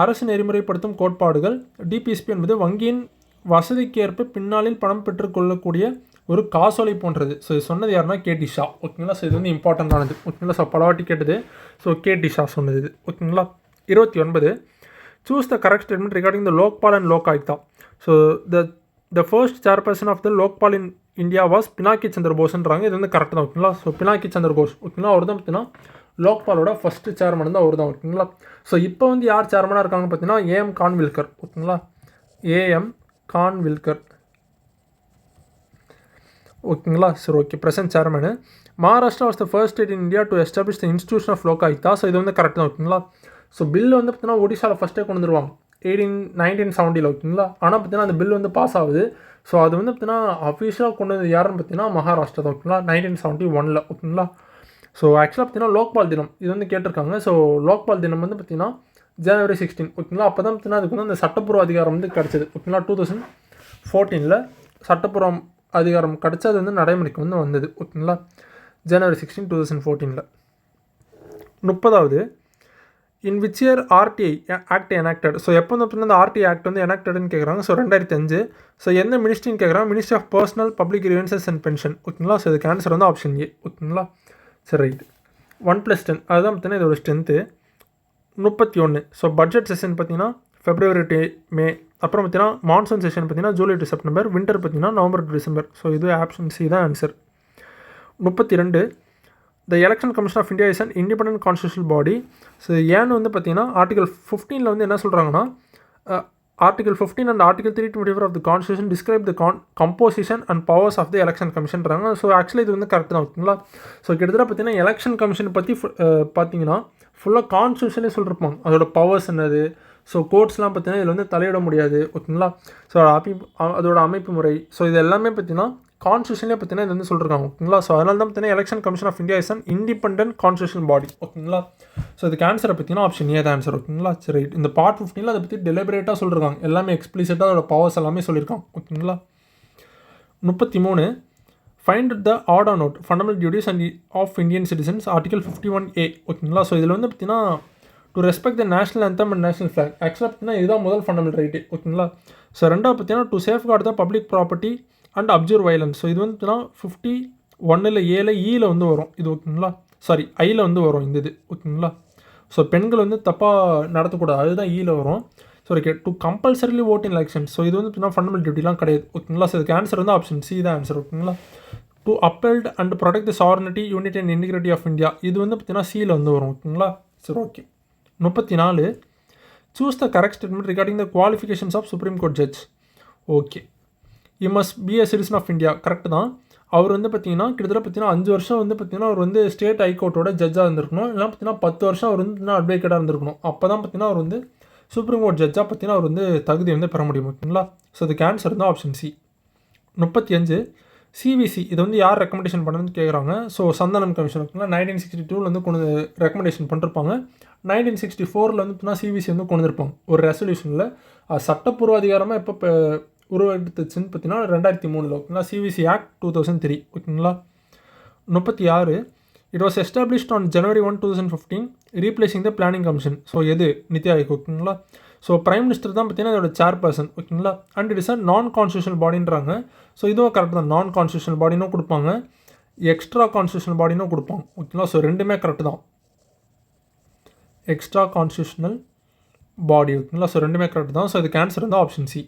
அரசு நெறிமுறைப்படுத்தும் கோட்பாடுகள் DPSP என்பது வங்கியின் வசதிக்கேற்ப பின்னாளில் பணம் பெற்றுக்கொள்ளக்கூடிய ஒரு காசோலை போன்றது. ஸோ இது சொன்னது யாருன்னா கேடி ஷா. ஓகேங்களா? ஸோ இது வந்து இம்பார்ட்டண்ட்டானது. ஓகேங்களா? ஸோ பலவாட்டி கேட்டது. ஸோ கேடி ஷா சொன்னது இது. ஓகேங்களா? 29 choose the correct statement regarding the Lokpal and Lok Ayukta. So the first chairperson of the Lokpal in India was Pinaki Chandra போஸ்ன்றாங்க. இது வந்து கரெக்ட் தான். ஓகேங்களா? ஸோ பினாக்கி சந்திர போஸ். ஓகேங்களா? அவர் தான் பார்த்தீங்கன்னா லோக்பாலோட ஃபஸ்ட்டு சேர்மன் வந்து அவர் தான். ஓகேங்களா? ஸோ இப்போ வந்து யார் சேர்மனாக இருக்காங்கன்னு பார்த்தீங்கன்னா ஏஎம் கான்வில்கர். ஓகேங்களா? ஏஎம் கான்வில்கர். ஓகேங்களா? சரி, okay. Present chairman. Maharashtra was the first state in India to establish the institution of Lok Ayukta. So இது வந்து கரெக்ட் தான். ஓகேங்களா? ஸோ பில் வந்து பார்த்தீங்கன்னா ஒடிசாவில் ஃபஸ்ட்டே கொண்டு வந்துருவாங்க 1970. ஓகேங்களா? ஆனால் பார்த்தீங்கன்னா அந்த பில் வந்து பாஸ் ஆகுது. ஸோ அது வந்து பார்த்தீங்கன்னா அஃபீஷியலாக கொண்டு வந்து யாருன்னு பார்த்தீங்கன்னா மகாராஷ்டிரா தான். ஓகேங்களா? 1971. ஓகேங்களா? ஸோ ஆக்சுவலாக பார்த்தீங்கன்னா லோக்பால் தினம் இது வந்து கேட்டிருக்காங்க. ஸோ லோக்பால் தினம் வந்து பார்த்தீங்கன்னா January 16. ஓகேங்களா? அப்போ தான் பார்த்தீங்கன்னா அதுக்கு வந்து அந்த சட்டப்பூர்வ அதிகாரம் வந்து கிடச்சிது. ஓகேங்களா? 2014 சட்டப்பூர்வ அதிகாரம் கிடச்சி அது வந்து நடைமுறைக்கு வந்து வந்தது. ஓகேங்களா? January 16, 2014. 30வது in which year RTI act enacted. So எப்போ வந்து பார்த்தீங்கன்னா அந்த ஆர்டிஐ ஆக்ட் வந்து எனாக்டட்னு கேட்குறாங்க. ஸோ 2005. ஸோ எந்த மினிஸ்ட்ரின்னு கேட்குறாங்க? Ministry of personnel public grievances and pension. ஓகேங்களா? ஸோ இதுக்கு ஆன்சர் வந்து ஆப்ஷன் ஏ. ஓகேங்களா? சரி, ரைட். 1+10 அதுதான் பார்த்தீங்கன்னா இதோட ஸ்ட்ரென்த்து. 31 ஸோ பட்ஜெட் செஷன் பார்த்தீங்கன்னா February to May. அப்புறம் பார்த்தீங்கன்னா மான்சூன் செஷன் பார்த்தீங்கன்னா July to September. வின்டர் பார்த்தீங்கன்னா November to December. ஸோ இது ஆப்ஷன் சி தான் answer. 32 the election commission of India is an independent constitutional body. So ஏன்னு வந்து பார்த்தீங்கன்னா ஆர்டிகல் 15 வந்து என்ன சொல்கிறாங்கன்னா article 15 and article 324 of the constitution describe the composition and powers of the election கமிஷன்றாங்க. So actually இது வந்து கரெக்ட் தான். ஓகேங்களா? ஸோ கிட்டத்தட்ட பார்த்தீங்கன்னா எலெக்ஷன் கமிஷன் பற்றி பார்த்தீங்கன்னா ஃபுல்லாக கான்ஸ்டியூஷனே சொல்லிருப்பாங்க. அதோட பவர்ஸ் என்னது, ஸோ கோர்ட்ஸ்லாம் பார்த்தீங்கன்னா இதில் வந்து தலையிட முடியாது. ஓகேங்களா? ஸோ அதோட அமைப்பு முறை, ஸோ இது எல்லாமே பார்த்தீங்கன்னா கான்ஸ்டியூஷன்லேயே பார்த்தீங்கன்னா இது வந்து சொல்லியிருக்காங்க ஓகேங்களா. ஸோ அதனால தான் பார்த்தீங்கன்னா election commission of India is an independent constitution body ஓகேங்களா. ஸோ இதுக்கு ஆன்சரை பார்த்தீங்கன்னா ஆப்ஷன் ஏ தான் ஆன்சர் ஓகேங்களா. சரி ரைட். இந்த பார்ட் 15 அதை பற்றி டெலிபரேட்டாக சொல்லியிருக்காங்க, எல்லாமே எக்ஸ்பிளிசிட்டாக அதோட பவர்ஸ் எல்லாமே சொல்லியிருக்காங்க ஓகேங்களா. 33 find the order not fundamental duties and of Indian citizens article 51A ஓகேங்களா. ஸோ இதில் வந்து பார்த்தீங்கன்னா to respect the national anthem and national flag ஆக்சுவலாக பார்த்தீங்கன்னா இதுதான் முதல் ஃபண்டமெண்டல் ரைட்டு ஓகேங்களா. ஸோ ரெண்டாவது பார்த்தீங்கன்னா to safeguard the public property and observe violence. So இது வந்து பார்த்தீங்கன்னா 51 ஏல ஈல வந்து வரும் இது ஓகேங்களா. சாரி ஐயில் வந்து வரும் இந்த இது ஓகேங்களா. ஸோ பெண்கள் வந்து தப்பாக நடத்தக்கூடாது, அதுதான் ஈல வரும். So okay to compulsorily vote in election. So இது வந்து பார்த்தீங்கன்னா ஃபண்டமெண்டல் டியூட்டிலாம் கிடையாது ஓகேங்களா. ஸோ இதுக்கு ஆன்சர் வந்து ஆப்ஷன் சி தான் ஆன்சர் ஓகேங்களா. To uphold and protect the sovereignty unity and integrity of India இது வந்து பார்த்தீங்கன்னா சியில் வந்து வரும் ஓகேங்களா. சரி okay. 34 choose the correct statement regarding the qualifications of supreme court judge. Okay you must be a citizen of India correct தான். அவர் வந்து பார்த்தீங்கன்னா கிட்டத்தட்ட பார்த்தீங்கன்னா 5 வருஷம் வந்து பார்த்தீங்கன்னா அவர் வந்து ஸ்டேட் ஹைகோர்ட்டோட ஜட்ஜாக இருந்திருக்கணும், இல்லைனா பார்த்தீங்கன்னா 10 வருஷம் அவர் வந்து அட்வொகேட்டாக இருந்திருக்கணும். அப்போ தான் பார்த்தீங்கன்னா அவர் வந்து சுப்ரீம் கோர்ட் ஜட்ஜாக பார்த்தீங்கன்னா அவர் வந்து தகுதி வந்து பெற முடியும் ஓகேங்களா. ஸோ இதுக்கு ஆன்சர் வந்து ஆப்ஷன் சி. 35 சிவிசி இது வந்து யார் ரெக்கமெண்டேஷன் பண்ணணும்னு கேட்குறாங்க. ஸோ சந்தானம் கமிஷன் ஓகேங்களா. 1962 வந்து கொண்டு ரெக்கமெண்டேஷன் பண்ணிருப்பாங்க. 1964 வந்து பார்த்தீங்கன்னா சிவிசி வந்து கொண்டு இருப்பாங்க ஒரு ரெசல்யூஷனில். சட்டப்பூர்வ அதிகாரமாக எப்போ உருவெடுத்துச்சுன்னு பார்த்தீங்கன்னா 2003 ஓகேங்களா. சிவிசி ஆக்ட் 2003 ஓகேங்களா. 36 it was established on January 1, 2015 replacing the planning commission. So எது நித்தி ஆயோக் ஓகேங்களா. ஸோ பிரைம் மினிஸ்டர் தான் பார்த்தீங்கன்னா இதோட சேர்பர்சன் ஓகேங்களா. அண்ட் இட் இஸ் அ நான் கான்ஸ்டியூஷனல் பாடின்றாங்க. ஸோ இதுவும் கரெக்ட் தான், நான் கான்ஸ்டியூஷனல் பாடினும் கொடுப்பாங்க, எக்ஸ்ட்ரா கான்ஸ்டியூஷனல் பாடினும் கொடுப்பாங்க ஓகேங்களா. ஸோ ரெண்டுமே கரெக்ட் தான், எக்ஸ்ட்ரா கான்ஸ்டியூஷனல் பாடி ஓகேங்களா. ஸோ ரெண்டுமே கரெக்ட் தான். ஸோ இதுக்கு ஆன்சர் வந்து option C.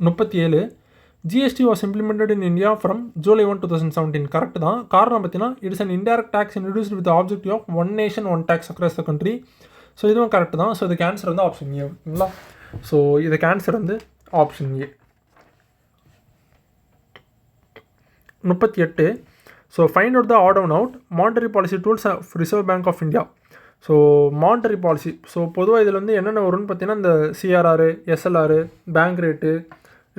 37 GST was implemented in India from July 1, 2017 correct தான். காரணம் பார்த்தீங்கன்னா it is an indirect tax introduced with objective of one nation one tax across the country. So இதுவும் correct தான். So இதுக்கு answer வந்து option A ஓகேங்களா. So இதுக்கு answer வந்து option A. 38 so find out the odd one out monetary policy tools of Reserve Bank of India. So monetary policy so பொதுவாக இதில் வந்து என்னென்ன வரும்னு பார்த்தீங்கன்னா இந்த CRR, SLR, bank rate,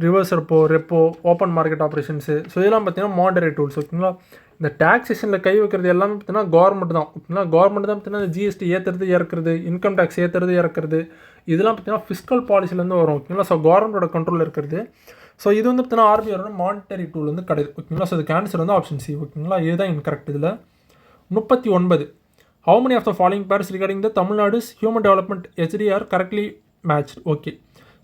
reverse repo, open market operations. So இதெல்லாம் பார்த்தீங்கன்னா monetary tools ஓகேங்களா. இந்த டேக்ஸேஷனில் கை வைக்கிறது எல்லாமே பார்த்தீங்கன்னா கவர்மெண்ட் தான் ஓகேங்களா. கவர்மெண்ட் தான் பார்த்தீங்கன்னா இந்த ஜிஎஸ்டி ஏற்றுறது இறக்குறது, இன்கம் டேக்ஸ் ஏற்றுறது இறக்குறது, இதெல்லாம் பார்த்தீங்கன்னா ஃபிஸ்கல் பாலிசிலேருந்து வரும் ஓகேங்களா. ஸோ கவர்மெண்டோட கண்ட்ரோலில் இருக்கிறது. ஸோ இது வந்து பார்த்தீங்கன்னா ஆர்பிஐயோட மானிட்டரி டூல் வந்து கிடையாது ஓகேங்களா. ஸோ இதுக்கு ஆன்சர் வந்து ஆப்ஷன் சி ஓகேங்களா. இதுதான் இன்கரெக்ட் இதில். 39 how many of the following pairs regarding the Tamil Nadu's human development HDA are correctly matched? Okay.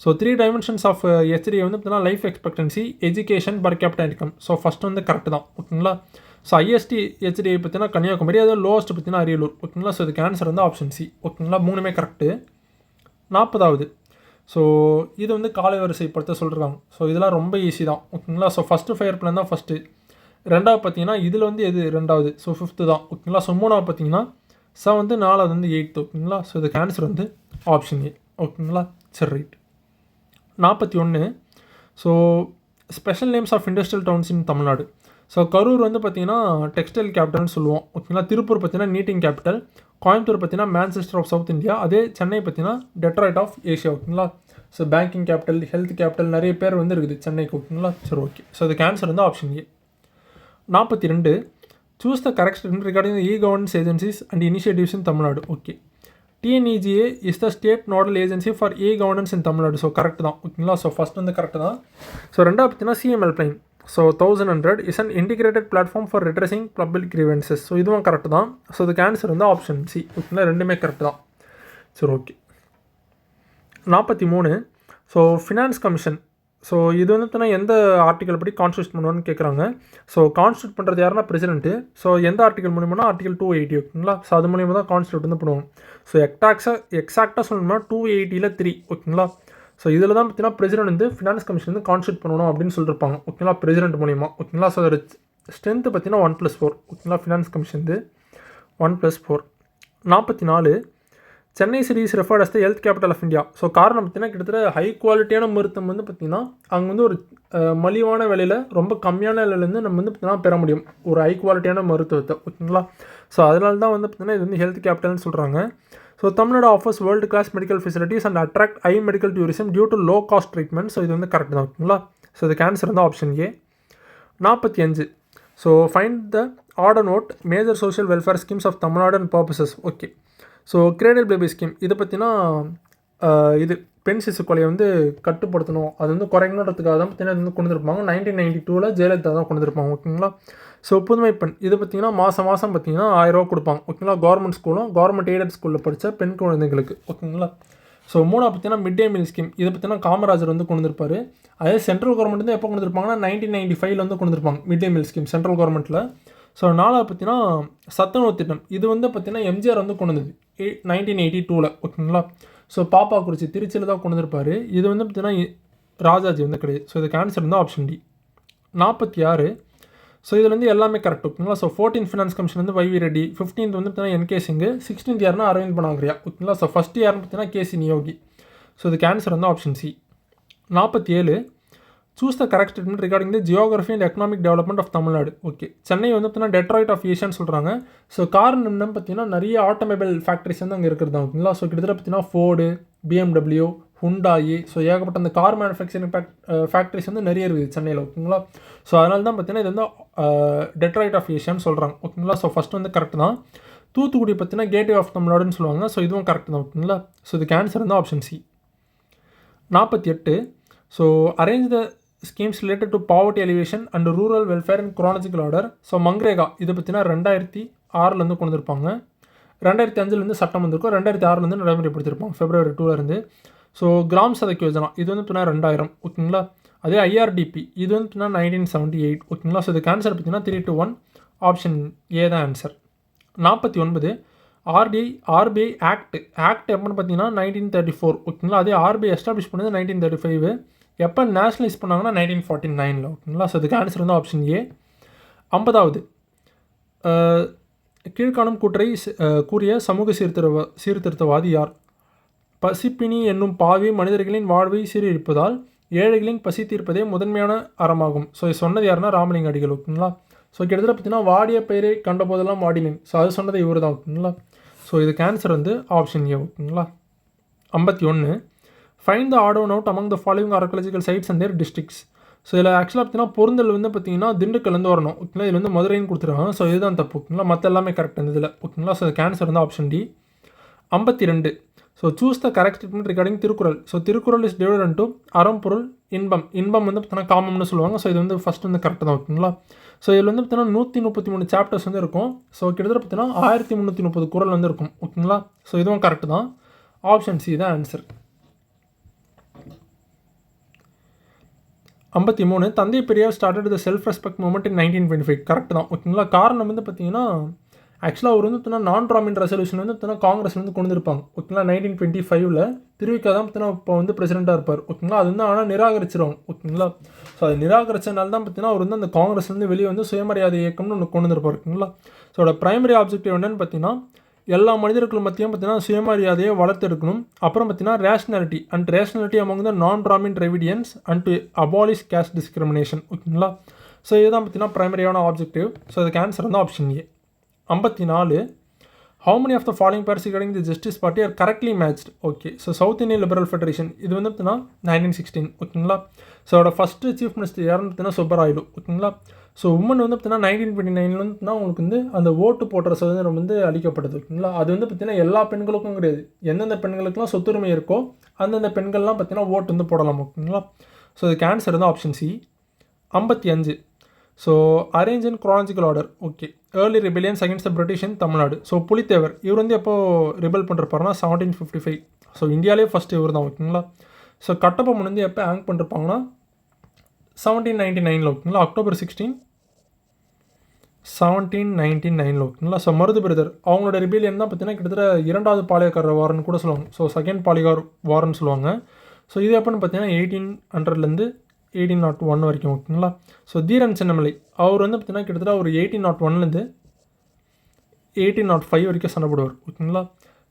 So 3 dimensions of HDA வந்து பார்த்தீங்கன்னா life expectancy, education, per capital income. So first வந்து correct தான் ஓகேங்களா. So ISD HDA பார்த்தீங்கன்னா கன்னியாகுமரி, அது lowest பார்த்தீங்கன்னா அரியலூர் ஓகேங்களா. So இதுக்கு ஆன்சர் வந்து ஆப்ஷன் சி ஓகேங்களா. மூணுமே கரெக்டு. 40 ஸோ இது வந்து காலை வரிசைப்படுத்த சொல்கிறாங்க. ஸோ இதெல்லாம் ரொம்ப ஈஸி தான் ஓகேங்களா. ஸோ ஃபஸ்ட்டு ஃபயர் பிளான் தான் ஃபஸ்ட்டு. ரெண்டாவது பார்த்தீங்கன்னா இதில் வந்து எது ரெண்டாவது, ஸோ 5th தான் ஓகேங்களா. ஸோ மூணாவது பார்த்தீங்கன்னா 7th, 4வது வந்து 8th ஓகேங்களா. ஸோ இதுக்கு ஆன்சர் வந்து ஆப்ஷன் ஏ ஓகேங்களா. சரி right. 41 so special names of industrial towns in Tamil Nadu. So Karur வந்து பார்த்தீங்கன்னா டெக்ஸ்டைல் கேபிட்டல்னு சொல்லுவோம் ஓகேங்களா. திருப்பூர் பார்த்தீங்கன்னா நீட்டிங் கேபிட்டல், கோயம்புத்தூர் பார்த்தீங்கன்னா மேன்செஸ்டர் ஆஃப் சவுத் இந்தியா, அதே சென்னை பார்த்தீங்கன்னா டெட்ராய்ட் ஆஃப் ஏஷியா ஓகேங்களா. So banking capital, health capital நிறைய பேர் வந்து இருக்குது சென்னைக்கு ஓகேங்களா. சரி ஓகே. ஸோ இதுக்கு ஆன்சர் வந்து option A. 42 choose the correct statement regarding e governance agencies and initiatives in Tamil Nadu. Okay. TNEGA is the state nodal agency for e governance in Tamil Nadu. So correct தான் ஓகேங்களா. ஸோ ஃபஸ்ட் வந்து correct தான். So ரெண்டாவது பார்த்தீங்கன்னா CML plain. So 1100 is an integrated platform for redressing public grievances. So இதுவும் correct தான். So இதுக்கு answer வந்து ஆப்ஷன் சி ஓகேங்களா. ரெண்டுமே கரெக்ட் தான். சரி okay. 43 so finance commission. So இது வந்து பார்த்தீங்கன்னா எந்த ஆர்டிகல் படி கான்ஸ்டியூட் பண்ணுவோன்னு கேட்குறாங்க. ஸோ கான்ஸ்டியூட் பண்ணுறது யாருன்னா பிரசிடென்ட்டு. ஸோ எந்த ஆர்டிகல் மூலியமாக ஆர்டிகல் 280 ஓகேங்களா. ஸோ அது மூலியமாக தான் கான்ஸ்டியூட் வந்து பண்ணுவோம். ஸோ எக்ஸாக்டாக சொல்லணும்னா 280ல் 3 ஓகேங்களா. ஸோ இதில் தான் பார்த்தீங்கன்னா பிரசிடென்ட் வந்து ஃபினான்ஸ் கமிஷன் வந்து கான்ஸ்டியூட் பண்ணணும் அப்படின்னு சொல்லியிருப்பாங்க ஓகேங்களா, பிரசிடென்ட் மூலியமாக ஓகேங்களா. ஸோ அதோட ஸ்ட்ரென்த்து பார்த்தீங்கன்னா 1+4 ஓகேங்களா. ஃபினான்ஸ் கமிஷன் வந்து 1+4. 44 Chennai city is referred as the health capital of India. So காரணம் பார்த்தீங்கன்னா கிட்டத்தட்ட ஹை குவாலிட்டியான மருத்துவம் வந்து பார்த்திங்கன்னா அங்கே வந்து ஒரு மலிவான விலையில் ரொம்ப கம்மியான விலையிலேருந்து நம்ம வந்து பார்த்திங்கன்னா பெற முடியும் ஒரு ஹை குவாலிட்டியான மருத்துவத்தை ஓகேங்களா. ஸோ அதனால தான் வந்து பார்த்திங்கன்னா இது வந்து ஹெல்த் கேபிட்டல்னு சொல்கிறாங்க. So Tamil Nadu offers world class medical facilities and attract high medical tourism due to low cost treatment. So இது வந்து கரெக்ட் தான் ஓகேங்களா. ஸோ இதுக்கு ஆன்சர் வந்து option A. 45. So find the order not major social welfare schemes of Tamil Nadu and purposes. Okay, so cradle baby scheme இதை பற்றினா இது பெண் சிசு கொலையை வந்து கட்டுப்படுத்தணும், அது வந்து குறைக்கணுன்றதுக்காக தான் பார்த்தீங்கன்னா வந்து கொண்டு வந்துருப்பாங்க. 1992 ஜெயலலிதா தான் கொண்டு வந்துருப்பாங்க. ஓகேங்களா. ஸோ புதுமை பெண் இது பார்த்திங்கன்னா மாதம் பார்த்தீங்கன்னா 1000 ரூபா கொடுப்பாங்க. ஓகேங்களா. கவர்மெண்ட் ஸ்கூலும் கவர்மெண்ட் எய்டட் ஸ்கூலில் படித்த பெண் குழந்தைங்களுக்கு. ஓகேங்களா. ஸோ மூணாவது பார்த்தீங்கன்னா மிட் டே மீல் ஸ்கீம் இதை பார்த்தீங்கன்னா காமராஜர் வந்து கொண்டு வந்திருப்பார். அதே சென்ட்ரல் கவர்மெண்ட் வந்து எப்போ கொண்டு வந்திருப்பாங்கன்னா 1995 வந்து கொண்டு வந்திருப்பாங்க மிட் டே மீல் ஸ்கீம் சென்ட்ரல் கவர்மெண்ட்டில். ஸோ நாலாவது பார்த்தீங்கன்னா சத்துணவு திட்டம் இது வந்து பார்த்தீங்கன்னா எம்ஜிஆர் வந்து கொண்டு வந்தது 1982. ஓகேங்களா. ஸோ பாப்பா குறிச்சி திருச்சியில் தான் கொண்டு வந்திருப்பார். இது வந்து பார்த்தீங்கன்னா ராஜாஜி வந்து கிடையாது. ஸோ இதுக்கு ஆன்சர் வந்து ஆப்ஷன் டி. 46. ஸோ இதில் வந்து எல்லாமே கரெக்ட். ஓகேங்களா. ஸோ 14th ஃபினான்ஸ் கமிஷன் வந்து வைவி ரெட்டி, 15th வந்து பார்த்தீங்கன்னா என்கே சிங்கு, 16th யாருன்னா அரவிந்த் பனாகிரியா. ஓகேங்களா. ஸோ ஃபஸ்ட் யாருன்னு பார்த்தீங்கன்னா கேசி நியோகி. ஸோ இதுக்கு ஆன்சர் வந்து option C. 47. Choose the correct statement regarding the geography and economic development of Tamil Nadu. Okay, Chennai வந்து பார்த்தீங்கன்னா டெட்ராய்ட் ஆஃப் ஏஷியான்னு சொல்கிறாங்க. ஸோ காரணம் என்னன்னு பார்த்தீங்கன்னா நிறைய ஆட்டோமொபைல் ஃபேக்ட்ரிஸ் வந்து அங்கே இருக்கிறது. ஓகேங்களா. ஸோ கிட்டத்தட்ட பார்த்தீங்கன்னா ஃபோர்டு, பிஎம்டபிள்யூ, ஹுண்டாயி, ஸோ ஏகப்பட்ட அந்த கார் மேனுஃபேக்சரிங் ஃபேக்ட்ரிஸ் வந்து நிறைய இருக்குது சென்னையில். ஓகேங்களா. ஸோ அதனால தான் பார்த்தீங்கன்னா இது வந்து டெட்ராய்ட் ஆஃப் ஏஷியான்னு சொல்கிறாங்க. ஓகேங்களா. ஸோ ஃபஸ்ட் வந்து கரெக்ட் தான். தூத்துக்குடி பார்த்தீங்கன்னா கேட்வே ஆஃப் தமிழ்நாடுன்னு சொல்லுவாங்க. ஸோ இதுவும் கரெக்ட் தான். ஓகேங்களா. ஸோ இதுக்கு ஆன்சர் வந்து option C. 48. So arrange the schemes related to poverty alleviation and rural welfare in chronological order. So மங்ரேகா இதை பற்றினா 2006 கொண்டு வந்திருப்பாங்க. 2005 சட்டம் வந்திருக்கும். 2006 நடைமுறைப்படுத்திருப்பாங்க February 2 ஸோ கிராம் சதக் யோஜனா இது வந்து பார்த்தீங்கன்னா 2000. ஓகேங்களா. அதே ஐஆர்டிபி இது வந்து பார்த்தீங்கன்னா 1978. ஓகேங்களா. ஸோ இதுக்கு ஆன்சர் பார்த்தீங்கன்னா 3 to 1 ஆப்ஷன் ஏ தான் ஆன்சர். 49. ஆர்பிஐ ஆக்ட் எப்போன்னு பார்த்தீங்கன்னா 1934. ஓகேங்களா. அதே ஆர்பிஐ எஸ்டாப்ளிஷ் பண்ணது 1935. எப்போ நேஷனலைஸ் பண்ணாங்கன்னா 1949. ஓகேங்களா. ஸோ இதுக்கு ஆன்சர் வந்து ஆப்ஷன் ஏ. 50. கீழ்காணும் கூற்றை கூறிய சமூக சீர்திருத்தவாதி யார்? பசிப்பினி என்னும் பாவி மனிதர்களின் வாழ்வை சீரழிப்பதால் ஏழைகளின் பசி தீர்ப்பதே முதன்மையான அறமாகும். ஸோ இது சொன்னது யாருன்னா ராமலிங்க அடிகள். ஓகேங்களா. ஸோ கிட்டத்தட்ட பார்த்தீங்கன்னா வாடிய பெயரை கண்ட போதெல்லாம் வாடினேன். ஸோ அது சொன்னது இவர் தான். ஓகேங்களா. ஸோ இதுக்கு ஆன்சர் வந்து ஆப்ஷன் ஏ. ஓகேங்களா. 51. Find the order not among the following archaeological sites and their districts. So இதில் ஆக்சுவலாக பார்த்தீங்கன்னா பொருந்தல் வந்து பார்த்தீங்கன்னா திண்டுக்கல்லேருந்து வரணும். ஓகேங்களா. இதில் வந்து மதுரைன்னு கொடுத்துருக்காங்க. ஸோ இதுதான் தப்பு. ஓகேங்களா. மற்ற எல்லாமே கரெக்ட் இந்த இதில். ஓகேங்களா. ஸோ இதுக்கு ஆன்சர் வந்து option D. 52. So choose the correct statement regarding Thirukkural. So Thirukkural is divided into Aram, Porul, இன்பம். இன்பம் வந்து பார்த்தீங்கன்னா காமம்னு சொல்லுவாங்க. ஸோ இது வந்து ஃபஸ்ட் வந்து கரெக்ட் தான். ஓகேங்களா. ஸோ இதில் வந்து பார்த்தீங்கன்னா 133 சாப்டர்ஸ் வந்து இருக்கும். ஸோ கிட்டத்தட்ட பார்த்தீங்கன்னா 1330 குறள் வந்து இருக்கும். ஓகேங்களா. ஸோ இதுவும் கரெக்ட் தான். ஆப்ஷன் சி தான் ஆன்சர். 53. தந்தை Periyar started the self respect movement in 1925. Correct தான். ஓகேங்களா. காரணம் வந்து பார்த்தீங்கன்னா ஆக்சுவலாக அவர் வந்து பார்த்தீங்கன்னா நான் ட்ராமின் ரெசல்யூஷன் வந்து பார்த்தீங்கன்னா காங்கிரஸ் வந்து கொண்டு இருப்பாங்க. ஓகேங்களா. 1925 திருவிக்கா தான் பார்த்தீங்கன்னா இப்போ வந்து பிரசிடெண்ட்டாக இருப்பார். ஓகேங்களா. அது வந்து ஆனால் நிராகரிச்சிருவாங்க. ஓகேங்களா. ஸோ அது நிராகரிச்சனால தான் பார்த்தீங்கன்னா அவர் வந்து அந்த காங்கிரஸ்லேருந்து வெளியே வந்து சுயமரியாதை இயக்கம்னு ஒன்று கொண்டு வந்திருப்பார். ஓகேங்களா. ஸோ அதோட பிரைமரி ஆப்ஜெக்டிவ் என்னன்னு பார்த்தீங்கன்னா எல்லா மனிதர்கள் மத்தியும் பார்த்தீங்கன்னா சுயமரியாதையை வளர்த்தெடுக்கணும். அப்புறம் பார்த்தீங்கன்னா rationality among the non Brahmin Dravidians and to abolish caste discrimination. ஓகேங்களா. ஸோ இதுதான் பார்த்தீங்கன்னா பிரைமரியான ஆப்ஜெக்டிவ். ஸோ இதுக்கு ஆன்சர் வந்து option A. 54. How many of the following pairs regarding the justice Party are correctly matched. Okay. So South Indian Liberal Federation இது வந்து பார்த்தீங்கன்னா 1916. ஓகேங்களா. ஸோ அதோட ஃபஸ்ட்டு சீஃப் மினிஸ்டர் யாருன்னு பார்த்தீங்கன்னா சுப்பராயலு. ஓகேங்களா. ஸோ உமன் வந்து பார்த்தீங்கன்னா 1929 வந்து உங்களுக்கு வந்து அந்த ஓட்டு போடுற சுதந்திரம் வந்து அளிக்கப்படுது. ஓகேங்களா. அது வந்து பார்த்தீங்கன்னா எல்லா பெண்களுக்கும் கிடையாது. எந்தெந்த பெண்களுக்குலாம் சொத்துரிமை இருக்கோ அந்தந்த பெண்கள்லாம் பார்த்தீங்கன்னா ஓட்டு வந்து போடலாம். ஓகேங்களா. ஸோ இதுக்கு ஆன்சர் வந்து option C. 55. So arrange in chronological order. Okay. Early rebellions against the British in Tamil Nadu. So Pulithevar இவர் வந்து எப்போ ரிபெல் பண்ணிருப்பாருன்னா 1755. ஸோ இந்தியாவிலே ஃபஸ்ட்டு இவர் தான். ஓகேங்களா. ஸோ கட்டபொம்மன் வந்து எப்போ ஆங்க் பண்ணிருப்பாங்கன்னா 1799. ஓகேங்களா. அக்டோபர் 16, 1799. ஓகேங்களா. ஸோ மருது பிரதர் அவங்களோட ரிபெலியன் தான் பார்த்தீங்கன்னா கிட்டத்தட்ட 2வது பாளையக்காரர் வாரன்னு கூட சொல்லுவாங்க. ஸோ செகண்ட் பாலிகார் வாரன்னு சொல்லுவாங்க. ஸோ இது எப்போன்னு பார்த்தீங்கன்னா 1800 1801 வரைக்கும். ஓகேங்களா. ஸோ தீரன் சின்னமலை அவர் வந்து பார்த்தீங்கன்னா கிட்டத்தட்ட ஒரு 1801 1805 வரைக்கும் சண்டை போடுவார். ஓகேங்களா.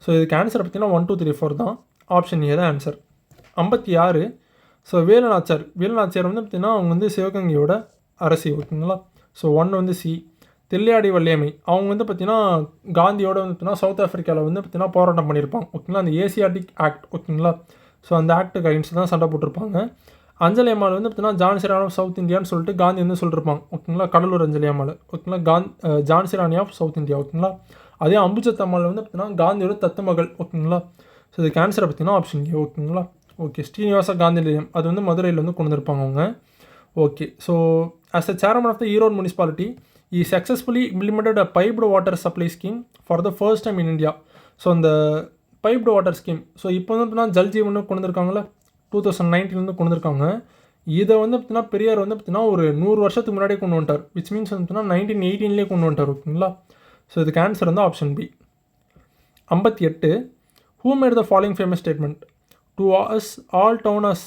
ஸோ இதுக்கு ஆன்சர் பார்த்தீங்கன்னா 1 2 3 4 தான். ஆப்ஷன் ஏ தான் ஆன்சர். 56. ஸோ வேலுநாச்சியார் வந்து பார்த்தீங்கன்னா அவங்க வந்து சிவகங்கையோட அரசி. ஓகேங்களா. ஸோ 1 வந்து சி. தெல்லியாடி வள்ளியம்மை அவங்க வந்து பார்த்தீங்கன்னா காந்தியோட வந்து பார்த்தீங்கன்னா சவுத் ஆஃப்ரிக்காவில் வந்து பார்த்தீங்கன்னா போராட்டம் பண்ணியிருப்பாங்க. ஓகேங்களா. அந்த ஏசியாட்டிக் ஆக்ட். ஓகேங்களா. ஸோ அந்த ஆக்டுக்கு அகைன்ஸ்ட் தான் சண்டை போட்டிருப்பாங்க. அஞ்சலி அம்மாள் வந்து பார்த்தீங்கன்னா ஜான்சி ராணி ஆஃப் சவுத் இந்தியான்னு சொல்லிட்டு காந்தி வந்து சொல்லியிருப்பாங்க ஓகேங்களா. கடலூர் அஞ்சலி அம்மாள் ஓகேங்களா. Jhansi Rani of south India ஓகேங்களா. அதே அம்புஜத் அம்மாள் வந்து பார்த்தீங்கன்னா காந்தியோட தத்து மகள் ஓகேங்களா. ஸோ இதுக்கு ஆன்சரை பார்த்தீங்கன்னா ஆப்ஷன் ஏ ஓகேங்களா. ஓகே, ஸ்ரீனிவாச காந்தி நிலையம் அது வந்து மதுரையில் வந்து கொண்டு வந்திருப்பாங்க அவங்க. Okay, so as the chairman of the Erode municipality, he successfully implemented a piped water supply scheme for the first time in India. So அந்த பைப்டு வாட்டர் ஸ்கீம், ஸோ இப்போ வந்து பார்த்தீங்கன்னா ஜல்ஜீவன் கொண்டு வந்திருக்காங்களே 2019 வந்து கொண்டு வந்திருக்காங்க. இதை வந்து பார்த்தீங்கன்னா பெரியார் வந்து பார்த்தீங்கன்னா ஒரு 100 வருஷத்துக்கு முன்னாடியே கொண்டு வந்துட்டார். விச் மீன்ஸ் வந்து பார்த்தீங்கன்னா 1918 கொண்டு வந்துட்டார் ஓகேங்களா. ஸோ இதுக்கு ஆன்சர் வந்து option B. 58 who made the following famous statement to us all town as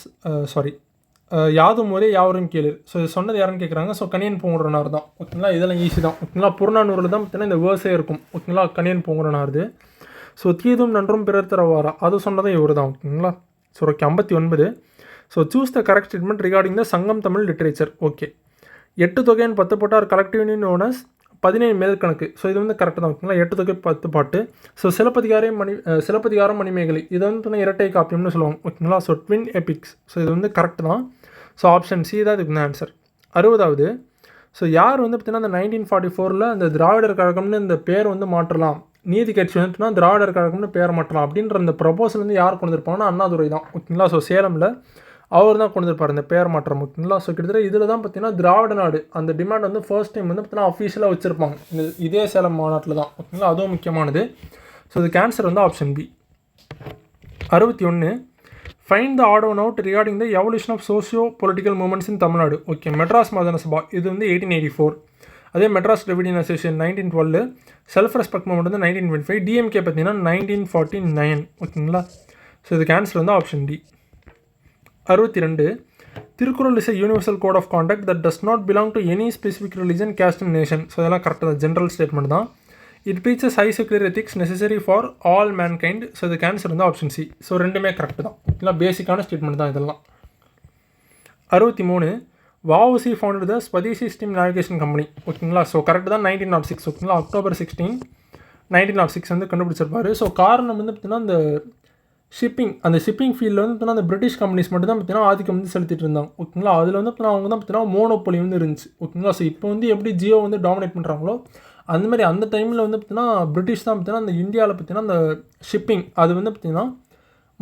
யாதும் ஒரே யாவரும் கேளு. ஸோ இது சொன்னது யாருன்னு கேட்குறாங்க. ஸோ கணியன் பூங்குறனார் தான் ஓகேங்களா. இதெல்லாம் ஈஸி தான் ஓகேங்களா. புறநானூரில் தான் பார்த்தீங்கன்னா இந்த வேர்ஸே இருக்கும் ஓகேங்களா. கணியன் பூங்குறனாருது. ஸோ தீதும் நன்றும் பிறர் தரவாரா அது சொன்னதும் இவர் தான் ஓகேங்களா. So okay, 59 so choose the correct statement regarding த சங்கம் தமிழ் லிட்ரேச்சர். ஓகே, 8 தொகைன்னு 10 போட்டார் கலெக்டிவ்னி நோனஸ் 17 மேல்கணக்கு. ஸோ இது வந்து கரெக்டாக தான் ஓகேங்களா. 8 தொகை 10 பாட்டு. ஸோ சிலப்பதிகாரம் மணிமேகலை இதை வந்து இரட்டை காப்பியம்னு சொல்லுவாங்க ஓகேங்களா. So twin epics. ஸோ இது வந்து கரெக்ட் தான். ஸோ ஆப்ஷன் சி தான் இதுக்கு ஆன்சர். 60வது ஸோ யார் வந்து பார்த்தீங்கன்னா அந்த 1944 அந்த திராவிடர் கழகம்னு இந்த பேர் வந்து மாற்றலாம், நீதி கட்சி வந்துட்டுனா திராவிடர் கழகம்னு பேர் மாற்றலாம் அப்படின்ற அந்த ப்ரொபோசல் வந்து யார் கொண்டு வந்திருப்பாங்கன்னா அண்ணாதுரை தான் ஓகேங்களா. ஸோ சேலமில் அவர் தான் கொண்டு வந்திருப்பார் இந்த பேர் மாற்றம் ஓகேங்களா. ஸோ கிட்டத்தட்ட இதில் தான் பார்த்தீங்கன்னா திராவிட நாடு அந்த டிமாண்ட் வந்து ஃபர்ஸ்ட் டைம் வந்து பார்த்தீங்கன்னா அஃபீஷியலாக வச்சுருப்பாங்க இதே சேலம் மாநாட்டில் தான் ஓகேங்களா. அதுவும் முக்கியமானது. ஸோ இதுக்கு ஆன்சர் வந்து option B. 61 find the odd one out regarding the evolution of socio political movements in Tamil Nadu. Okay, Madras Mahajana Sabha இது வந்து 1884, அதே Madras Dravidian association 1912, self respect movement வந்து 1925, டிஎம்கே பார்த்தீங்கன்னா 1949 ஓகேங்களா. ஸோ இதுக்கு ஆன்சர் வந்து option D. 62 Thirukkural is a universal code of conduct that does not belong to any specific religion, caste and nation. So இதெல்லாம் கரெக்டாக தான், ஜென்ரல் ஸ்டேட்மெண்ட் தான். It teaches high secular ethics necessary for all mankind. So இதுக்கு answer வந்து option C. So ரெண்டுமே correct தான் ஓகேங்களா. பேசிக்கான ஸ்டேட்மெண்ட் தான் இதெல்லாம். 63 VOC founded the Swadeshi steam navigation company ஓகேங்களா. ஸோ கரெக்ட் தான். 1906 ஓகேங்களா. October 16, 1906 வந்து கண்டுபிடிச்சிருப்பாரு. ஸோ காரணம் வந்து பார்த்தீங்கன்னா அந்த ஷிப்பிங் ஃபீல்டில் வந்து பார்த்தீங்கன்னா அந்த பிரிட்டிஷ் கம்பெனிஸ் மட்டும் தான் பார்த்தீங்கன்னா ஆதிக்கம் வந்து செலுத்திட்டு இருந்தாங்க ஓகேங்களா. அதில் வந்து பார்த்தீங்கன்னா அவங்க தான் பார்த்தீங்கன்னா மோனோபொலி வந்து இருந்துச்சு ஓகேங்களா. ஸோ இப்போ வந்து எப்படி ஜியோ வந்து டாமினேட் பண்ணுறாங்களோ அந்த மாதிரி அந்த டைமில் வந்து பார்த்தீங்கன்னா பிரிட்டிஷ் தான் பார்த்தீங்கன்னா அந்த இந்தியாவில் பார்த்தீங்கன்னா அந்த ஷிப்பிங் அது வந்து பார்த்தீங்கன்னா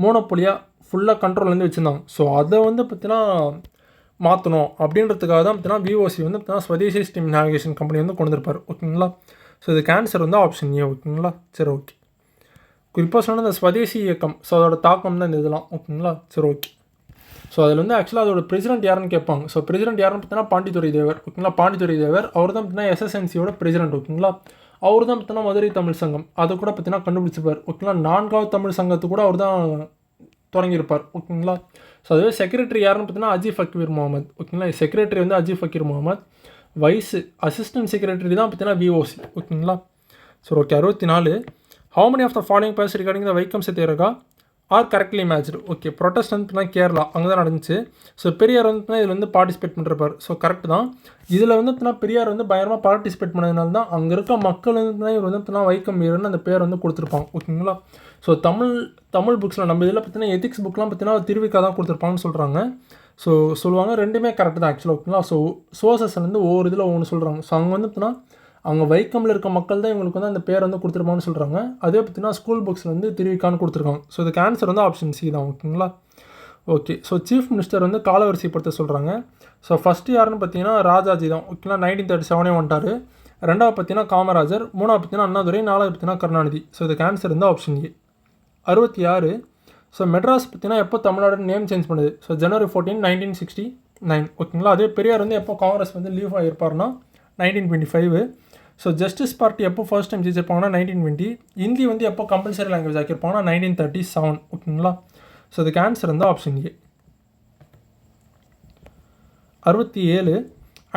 மோனோபொலியாக ஃபுல்லாக கண்ட்ரோல் வந்து வச்சுருந்தாங்க. ஸோ அதை வந்து பார்த்தீங்கன்னா மாற்றணும் அப்படின்றதுக்காக தான் பார்த்தீங்கன்னா விஓசி வந்து பார்த்தீங்கன்னா ஸ்வதேசி ஸ்டீம் நேவிகேஷன் கம்பெனி வந்து கொண்டு வந்திருப்பார் ஓகேங்களா. ஸோ இதுக்கு ஆன்சர் வந்து ஆப்ஷன் ஏ ஓகேங்களா. சரி, ஓகே. குறிப்பாக சொன்ன இந்த ஸ்வதேசி இயக்கம், ஸோ அதோட தாக்கம் தான் இந்த இதெல்லாம் ஓகேங்களா. சரி, ஓகே. ஸோ அதில் வந்து ஆக்சுவலாக அதோட பிரசிடென்ட் யாருன்னு கேட்பாங்க. ஸோ பிரசிடென்ட் யாருன்னு பார்த்தீங்கன்னா பாண்டித்துரை தேவர் ஓகேங்களா. பாண்டித்துரை தேவர் அவர் தான் பார்த்தீங்கன்னா எஸ்எஸ்என்சியோட பிரசிடென்ட் ஓகேங்களா. அவர் தான் பார்த்தீங்கன்னா மதுரை தமிழ் சங்கம் அதை கூட பார்த்தீங்கன்னா கண்டுபிடிச்சிப்பார் ஓகேங்களா. 4வது தமிழ் சங்கத்து கூட அவர் தான் தொடங்கியிருப்பார் ஓகேங்களா. ஸோ அதுவே செக்ரட்டரி யாருன்னு பார்த்தீங்கன்னா அஜீப் ஃபக்கீர் முகமது ஓகேங்களா. செக்ரட்டரி வந்து Ajeeb Fakir Muhammad, vice assistant secretary தான் பார்த்தீங்கன்னா விஓசி ஓகேங்களா. So okay. 64 how many of the following pairs regarding the Vaikom Satyagraha are correctly matched. Okay, protest வந்து கேரளா அங்கே தான் நடந்துச்சு. ஸோ பெரியார் வந்து இதில் வந்து பார்ட்டிசிபேட் பண்ணிருப்பார். ஸோ கரெக்ட் தான். இதில் வந்து பெரியார் வந்து பயங்கரமாக பார்ட்டிசிபேட் பண்ணதுனால தான் அங்கே இருக்க மக்கள் வந்து இவர் வந்து வைக்கம் வீரர்னு அந்த பேர் வந்து கொடுத்துருப்பாங்க ஓகேங்களா. ஸோ தமிழ் புக்ஸில் நம்ம இதில் பார்த்தீங்கன்னா எத்திக்ஸ் புக்லாம் பார்த்தீங்கன்னா திருவிக்கா தான் கொடுத்துருப்பாங்கன்னு சொல்கிறாங்க. ஸோ சொல்லுவாங்க ரெண்டுமே கரெக்ட் தான் ஆக்சுவலாக ஓகேங்களா. ஸோ சோர்சஸ் வந்து ஒவ்வொரு இதில் ஒவ்வொன்று சொல்கிறாங்க. ஸோ அங்கே வந்து பார்த்தீங்கன்னா அவங்க வைக்கமில் இருக்க மக்கள் தான் இவங்களுக்கு வந்து அந்த பேர் வந்து கொடுத்துருப்பான்னு சொல்கிறாங்க. அதே பார்த்தீங்கன்னா ஸ்கூல் புக்ஸில் வந்து திருவிக்கான்னு கொடுத்துருக்காங்க. ஸோ இதுக்கு ஆன்சர் வந்து ஆப்ஷன் சி தான் ஓகேங்களா. ஓகே. ஸோ சீஃப் மினிஸ்டர் வந்து காலவரிசைப்படுத்த சொல்கிறாங்க. ஸோ ஃபஸ்ட்டு யாருன்னு பார்த்தீங்கன்னா ராஜாஜி தான் ஓகேங்களா. 1937 வந்துட்டார். 2வது பார்த்தீங்கன்னா காமராஜர், 3வது பார்த்தீங்கன்னா அண்ணாதுரை, 4வது பார்த்தீங்கன்னா கருணாநிதி. ஸோ இதுக்கு ஆன்சர் வந்து ஆப்ஷன் ஏ. 66 ஸோ மெட்ராஸ் பார்த்தீங்கன்னா எப்போ தமிழ்நாடு நேம் சேஞ்ச் பண்ணுது. ஸோ January 14, 1969 ஓகேங்களா. அதே பெரியார் வந்து எப்போ காங்கிரஸ் வந்து லீவ் ஆகியிருப்பாருன்னா 1925. ஸோ ஜஸ்டிஸ் பார்ட்டி எப்போ ஃபர்ஸ்ட் டைம் ஜெயிச்சிருப்பாங்கன்னா 1920. ஹிந்தி வந்து எப்போ கம்பல்சரி லாங்குவேஜ் ஆக்கியிருப்பாங்கன்னா 1937 ஓகேங்களா. ஸோ இதுக்கு ஆன்சர் வந்து option A. 67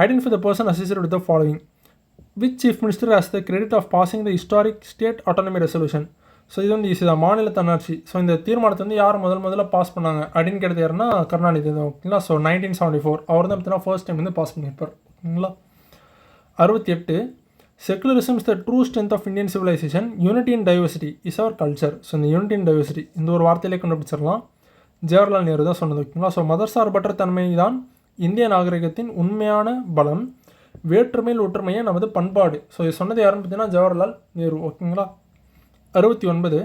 identify the person associated with the following. Which chief minister has the credit of passing the historic state autonomy resolution. So இது வந்து easy தான், மாநில தன்னாட்சி. ஸோ இந்த தீர்மானத்தை வந்து யார் முதல்ல பாஸ் பண்ணாங்க அப்படின்னு கேட்டது யாருன்னா கருணாநிதி தான் ஓகேங்களா. ஸோ 1974 அவர் தான் பார்த்தீங்கன்னா ஃபர்ஸ்ட் டைம் வந்து பாஸ் பண்ணியிருப்பார் ஓகேங்களா. 68 secularism is the true strength of Indian civilisation, unity in diversity is our culture. So இந்த யூனிட்டி இன் டைவர்சிட்டி இந்த ஒரு வார்த்தையிலே கண்டுபிடிச்சிடலாம். ஜவஹர்லால் நேரு தான் சொன்னது. ஓகேங்களா. ஸோ மதசார்பற்ற தன்மை தான் இந்திய நாகரிகத்தின் உண்மையான பலம், வேற்றுமையில் ஒற்றுமையே நமது பண்பாடு. ஸோ இது சொன்னது யாருன்னு பார்த்தீங்கன்னா ஜவஹர்லால் நேரு. ஓகேங்களா. 69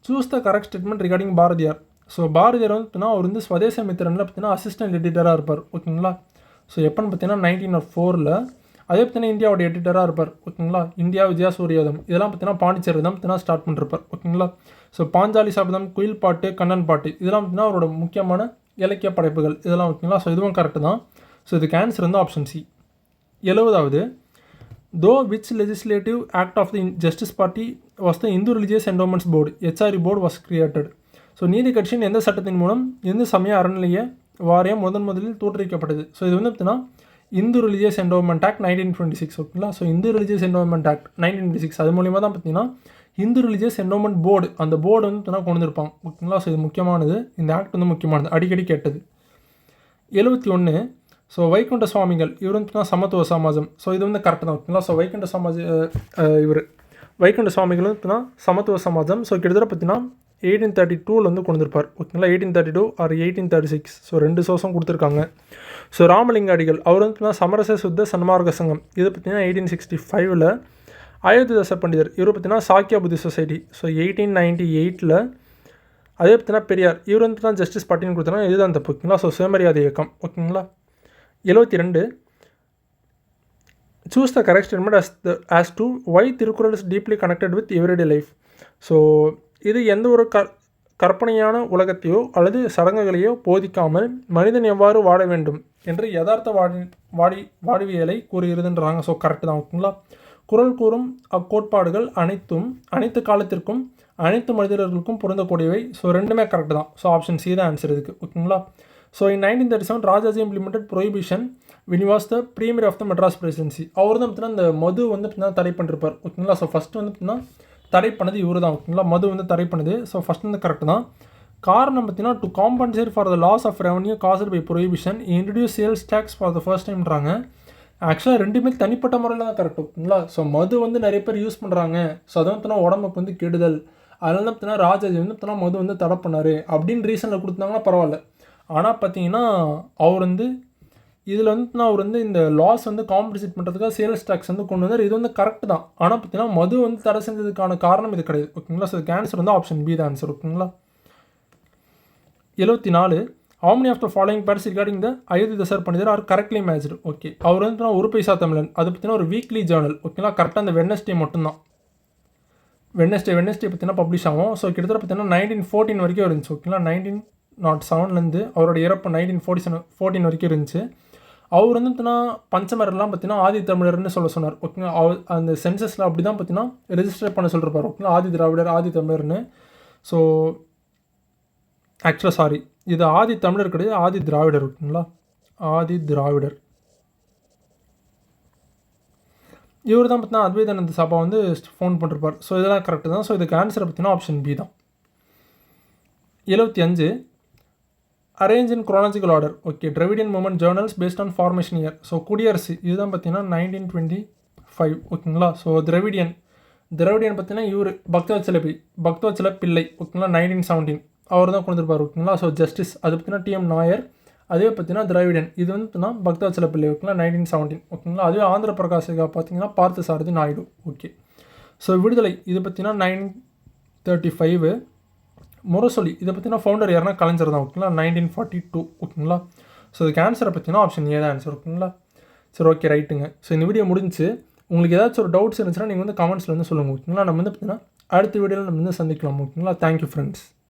choose the correct statement regarding Bharathiyar. So Bharathiyar வந்து பார்த்தீங்கன்னா அவர் வந்து ஸ்வதேச மித்திரனில் பார்த்தீங்கன்னா அசிஸ்டன்ட் எடிட்டராக இருப்பார். ஓகேங்களா. ஸோ எப்போன்னு பார்த்தீங்கன்னா 1904. அதே பார்த்தீங்கன்னா இந்தியாவோட எடிட்டராக இருப்பார். ஓகேங்களா. இந்தியா விஜயா சூரியோதம் இதெல்லாம் பார்த்தீங்கன்னா பாண்டிச்சேரி தான் பார்த்தீங்கன்னா ஸ்டார்ட் பண்ணிருப்பார். ஓகேங்களா. ஸோ பாஞ்சாலி சபதம், குயில் பாட்டு, கண்ணன் பாட்டு இதெல்லாம் பார்த்தீங்கன்னா அவரோட முக்கியமான இலக்கிய படைப்புகள் இதெல்லாம். ஓகேங்களா. ஸோ இதுவும் கரெக்டு தான். ஸோ இதுக்கு ஆன்சர் வந்து ஆப்ஷன் சி. 70வது through which legislative act of the justice party was the Hindu religious endowments board HRE board was created. So நீதி கட்சியின் எந்த சட்டத்தின் மூலம் இந்து சமய அறநிலைய வாரியம் முதலில் தோற்றுவிக்கப்பட்டது. ஸோ இது வந்து பார்த்தீங்கன்னா இந்து ரிலிஜியஸ் என்டோமெண்ட் ஆக்ட் 1926. ஓகேங்களா. So Hindu religious endowment act 1926 அது மூலிமா தான் பார்த்தீங்கன்னா இந்து ரிலிஜியஸ் என்டோமெண்ட் போர்டு அந்த போர்டு வந்து பார்த்தீங்கன்னா கொண்டு வந்திருப்பாங்க. ஓகேங்களா. ஸோ இது முக்கியமானது, இந்த ஆக்ட் வந்து முக்கியமானது, அடிக்கடி கேட்டது. 71 ஸோ வைகுண்ட சுவாமிகள் இவர் வந்து சமத்துவ சமாஜம். ஸோ இது வந்து கரெக்டு தான். ஓகேங்களா. ஸோ வைகுண்ட சுவாமிகள் வந்து சமத்துவ சமாஜம். ஸோ கிட்டத்தட்ட பார்த்தீங்கன்னா 1832 வந்து கொண்டு வந்திருப்பார். ஓகேங்களா. 1832 ஆர் 1836. ஸோ 2 சோர்ஸும் கொடுத்துருக்காங்க. ஸோ ராமலிங்க அடிகள் அவர் வந்து சமரச சுத்த சன்மார்க்க சங்கம் இது பார்த்தீங்கன்னா 1865. அயோத்திதாச பண்டிதர் இவர் பார்த்தீங்கன்னா சாக்கியா புத்தி சொசைட்டி. ஸோ 1898. அதே பார்த்தீங்கன்னா பெரியார் இவர் வந்து ஜஸ்டிஸ் பார்ட்டின்னு கொடுத்தாங்க. இதுதான் தப்பு. ஓகேங்களா. ஸோ சுயமரியாதை இயக்கம். ஓகேங்களா. 72 choose the correct statement as to why Thirukkural is deeply connected with everyday life. So இது எந்த ஒரு கற்பனையான உலகத்தையோ அல்லது சடங்குகளையோ போதிக்காமல் மனிதன் எவ்வாறு வாழ வேண்டும் என்று யதார்த்த வாழ்வியலை கூறுகிறதுன்றாங்க. ஸோ கரெக்டு தான். ஓகேங்களா. குறள் கூறும் அக்கோட்பாடுகள் அனைத்து காலத்திற்கும் அனைத்து மனிதர்களுக்கும் பொருந்தக்கூடியவை. ஸோ ரெண்டுமே கரெக்டு தான். ஸோ ஆப்ஷன் சி தான் ஆன்சர் இதுக்கு. ஓகேங்களா. So in 1937 Rajaji implemented prohibition when he was the premier of the Madras Presidency. அவர் தான் பார்த்தீங்கன்னா இந்த மது வந்து பார்த்தீங்கன்னா தடை பண்ணிருப்பார். ஓகேங்களா. ஸோ ஃபஸ்ட்டு வந்து பார்த்தீங்கன்னா தடை பண்ணது இவர் தான். ஓகேங்களா. மது வந்து தடை பண்ணுது. ஸோ ஃபஸ்ட் வந்து கரெக்டு தான். காரணம் பார்த்தீங்கன்னா to compensate for the loss of revenue caused by prohibition introduce sales tax for the first டைம்ன்றாங்க. ஆக்சுவலாக ரெண்டுமே தனிப்பட்ட முறையில் தான் கரெக்ட். ஓகேங்களா. ஸோ மது வந்து நிறைய பேர் யூஸ் பண்ணுறாங்க. ஸோ அதை வந்து உடம்புக்கு வந்து கெடுதல், அதனால தான் பார்த்தீங்கன்னா ராஜாஜி வந்து பார்த்தீங்கன்னா மது வந்து தடை பண்ணார் அப்படின்னு ரீசனில் கொடுத்தாங்கன்னா பரவாயில்ல. ஆனால் பார்த்தீங்கன்னா அவர் வந்து இதில் வந்து அவர் வந்து இந்த லாஸ் வந்து காம்பன்சேட் பண்ணுறதுக்காக சேல்ஸ் டேக்ஸ் வந்து கொண்டு வந்தார். இது வந்து கரெக்ட் தான். ஆனால் பார்த்தீங்கன்னா மது வந்து தடை செஞ்சதுக்கான காரணம் இது கிடையாது. ஓகேங்களா. ஸோ இதுக்கு ஆன்சர் வந்து ஆப்ஷன் பி தான் ஆன்சர். ஓகேங்களா. 74 how many of the following parts regarding the Iyothee Thass பண்டிதர் ஆர் கரெக்ட்லி மேட்ச்டு. ஓகே. அவர் வந்து ஒரு பைசா தமிழன் அது பார்த்தீங்கன்னா ஒரு வீக்லி ஜேர்னல். ஓகேங்களா. கரெக்டாக அந்த வெட்னஸ்டே மட்டும்தான். வெட்னஸ்டே பார்த்தீங்கன்னா பப்ளிஷ் ஆகும். ஸோ கிட்டத்தட்ட பார்த்தீங்கன்னா 1914 வரைக்கும் இருந்துச்சு. ஓகேங்களா. 1907 அவரோட இறப்பு 1914 வரைக்கும் இருந்துச்சு. அவர் வந்து பார்த்தீங்கன்னா பஞ்சமரெல்லாம் பார்த்தீங்கன்னா ஆதி தமிழர்னு சொன்னார். ஓகேங்களா. அந்த சென்சஸில் அப்படி தான் பார்த்தீங்கன்னா ரெஜிஸ்டர் பண்ண சொல்லிருப்பார். ஓகேங்களா. ஆதி திராவிடர் ஆதி தமிழர்னு. ஸோ ஆக்சுவலாக சாரி, இது ஆதி தமிழர் கிடையாது, ஆதி திராவிடர். ஓகேங்களா. ஆதி திராவிடர் இவர் தான் பார்த்தீங்கன்னா அத்வைதானந்த சபா வந்து ஃபோன் பண்ணிருப்பார். ஸோ இதெல்லாம் கரெக்டு தான். ஸோ இதுக்கு ஆன்சர் பார்த்தீங்கன்னா ஆப்ஷன் பி தான். 75 arrange in chronological order. Okay. Dravidian movement journals based on formation year. So Kudi Arasu இதுதான் பார்த்தீங்கன்னா 1925. ஓகேங்களா. ஸோ திராவிடியன் பார்த்தீங்கன்னா இவர் பக்தவச்சல பிள்ளை. ஓகேங்களா. 1917 அவர் தான் கொண்டு வந்திருப்பார். ஓகேங்களா. ஸோ ஜஸ்டிஸ் அது பார்த்தீங்கன்னா TM நாயர். அதே பார்த்தீங்கன்னா திராவிடன் இது வந்து பார்த்தீங்கன்னா பக்தவச்சல பிள்ளை. ஓகேங்களா. 1917. ஓகேங்களா. அதுவே ஆந்திர பிரகாஷிகா பார்த்தீங்கன்னா பார்த்த சாரதி நாயுடு. ஓகே. ஸோ விடுதலை இது பார்த்தீங்கன்னா 1935. முரசொலி இதை பார்த்தீங்கன்னா ஃபவுண்டர் யாருன்னா கலைஞர் தான். ஓகேங்களா. 1942. ஓகேங்களா. ஸோ இதுக்கு ஆன்சரை பார்த்தீங்கன்னா ஆப்ஷன் ஏ தான் ஆன்சர். ஓகேங்களா. சரி ஓகே ரைட்டுங்க. ஸோ இந்த வீடியோ முடிஞ்சு உங்களுக்கு ஏதாச்சும் ஒரு டவுட்ஸ் இருந்துச்சுன்னா நீங்கள் வந்து கமெண்ட்ஸில் வந்து சொல்லுங்கள். ஓகேங்களா. நம்ம வந்து பார்த்தீங்கன்னா அடுத்த வீடியோவில் நம்ம வந்து சந்திக்கலாம். ஓகேங்களா. Thank you friends.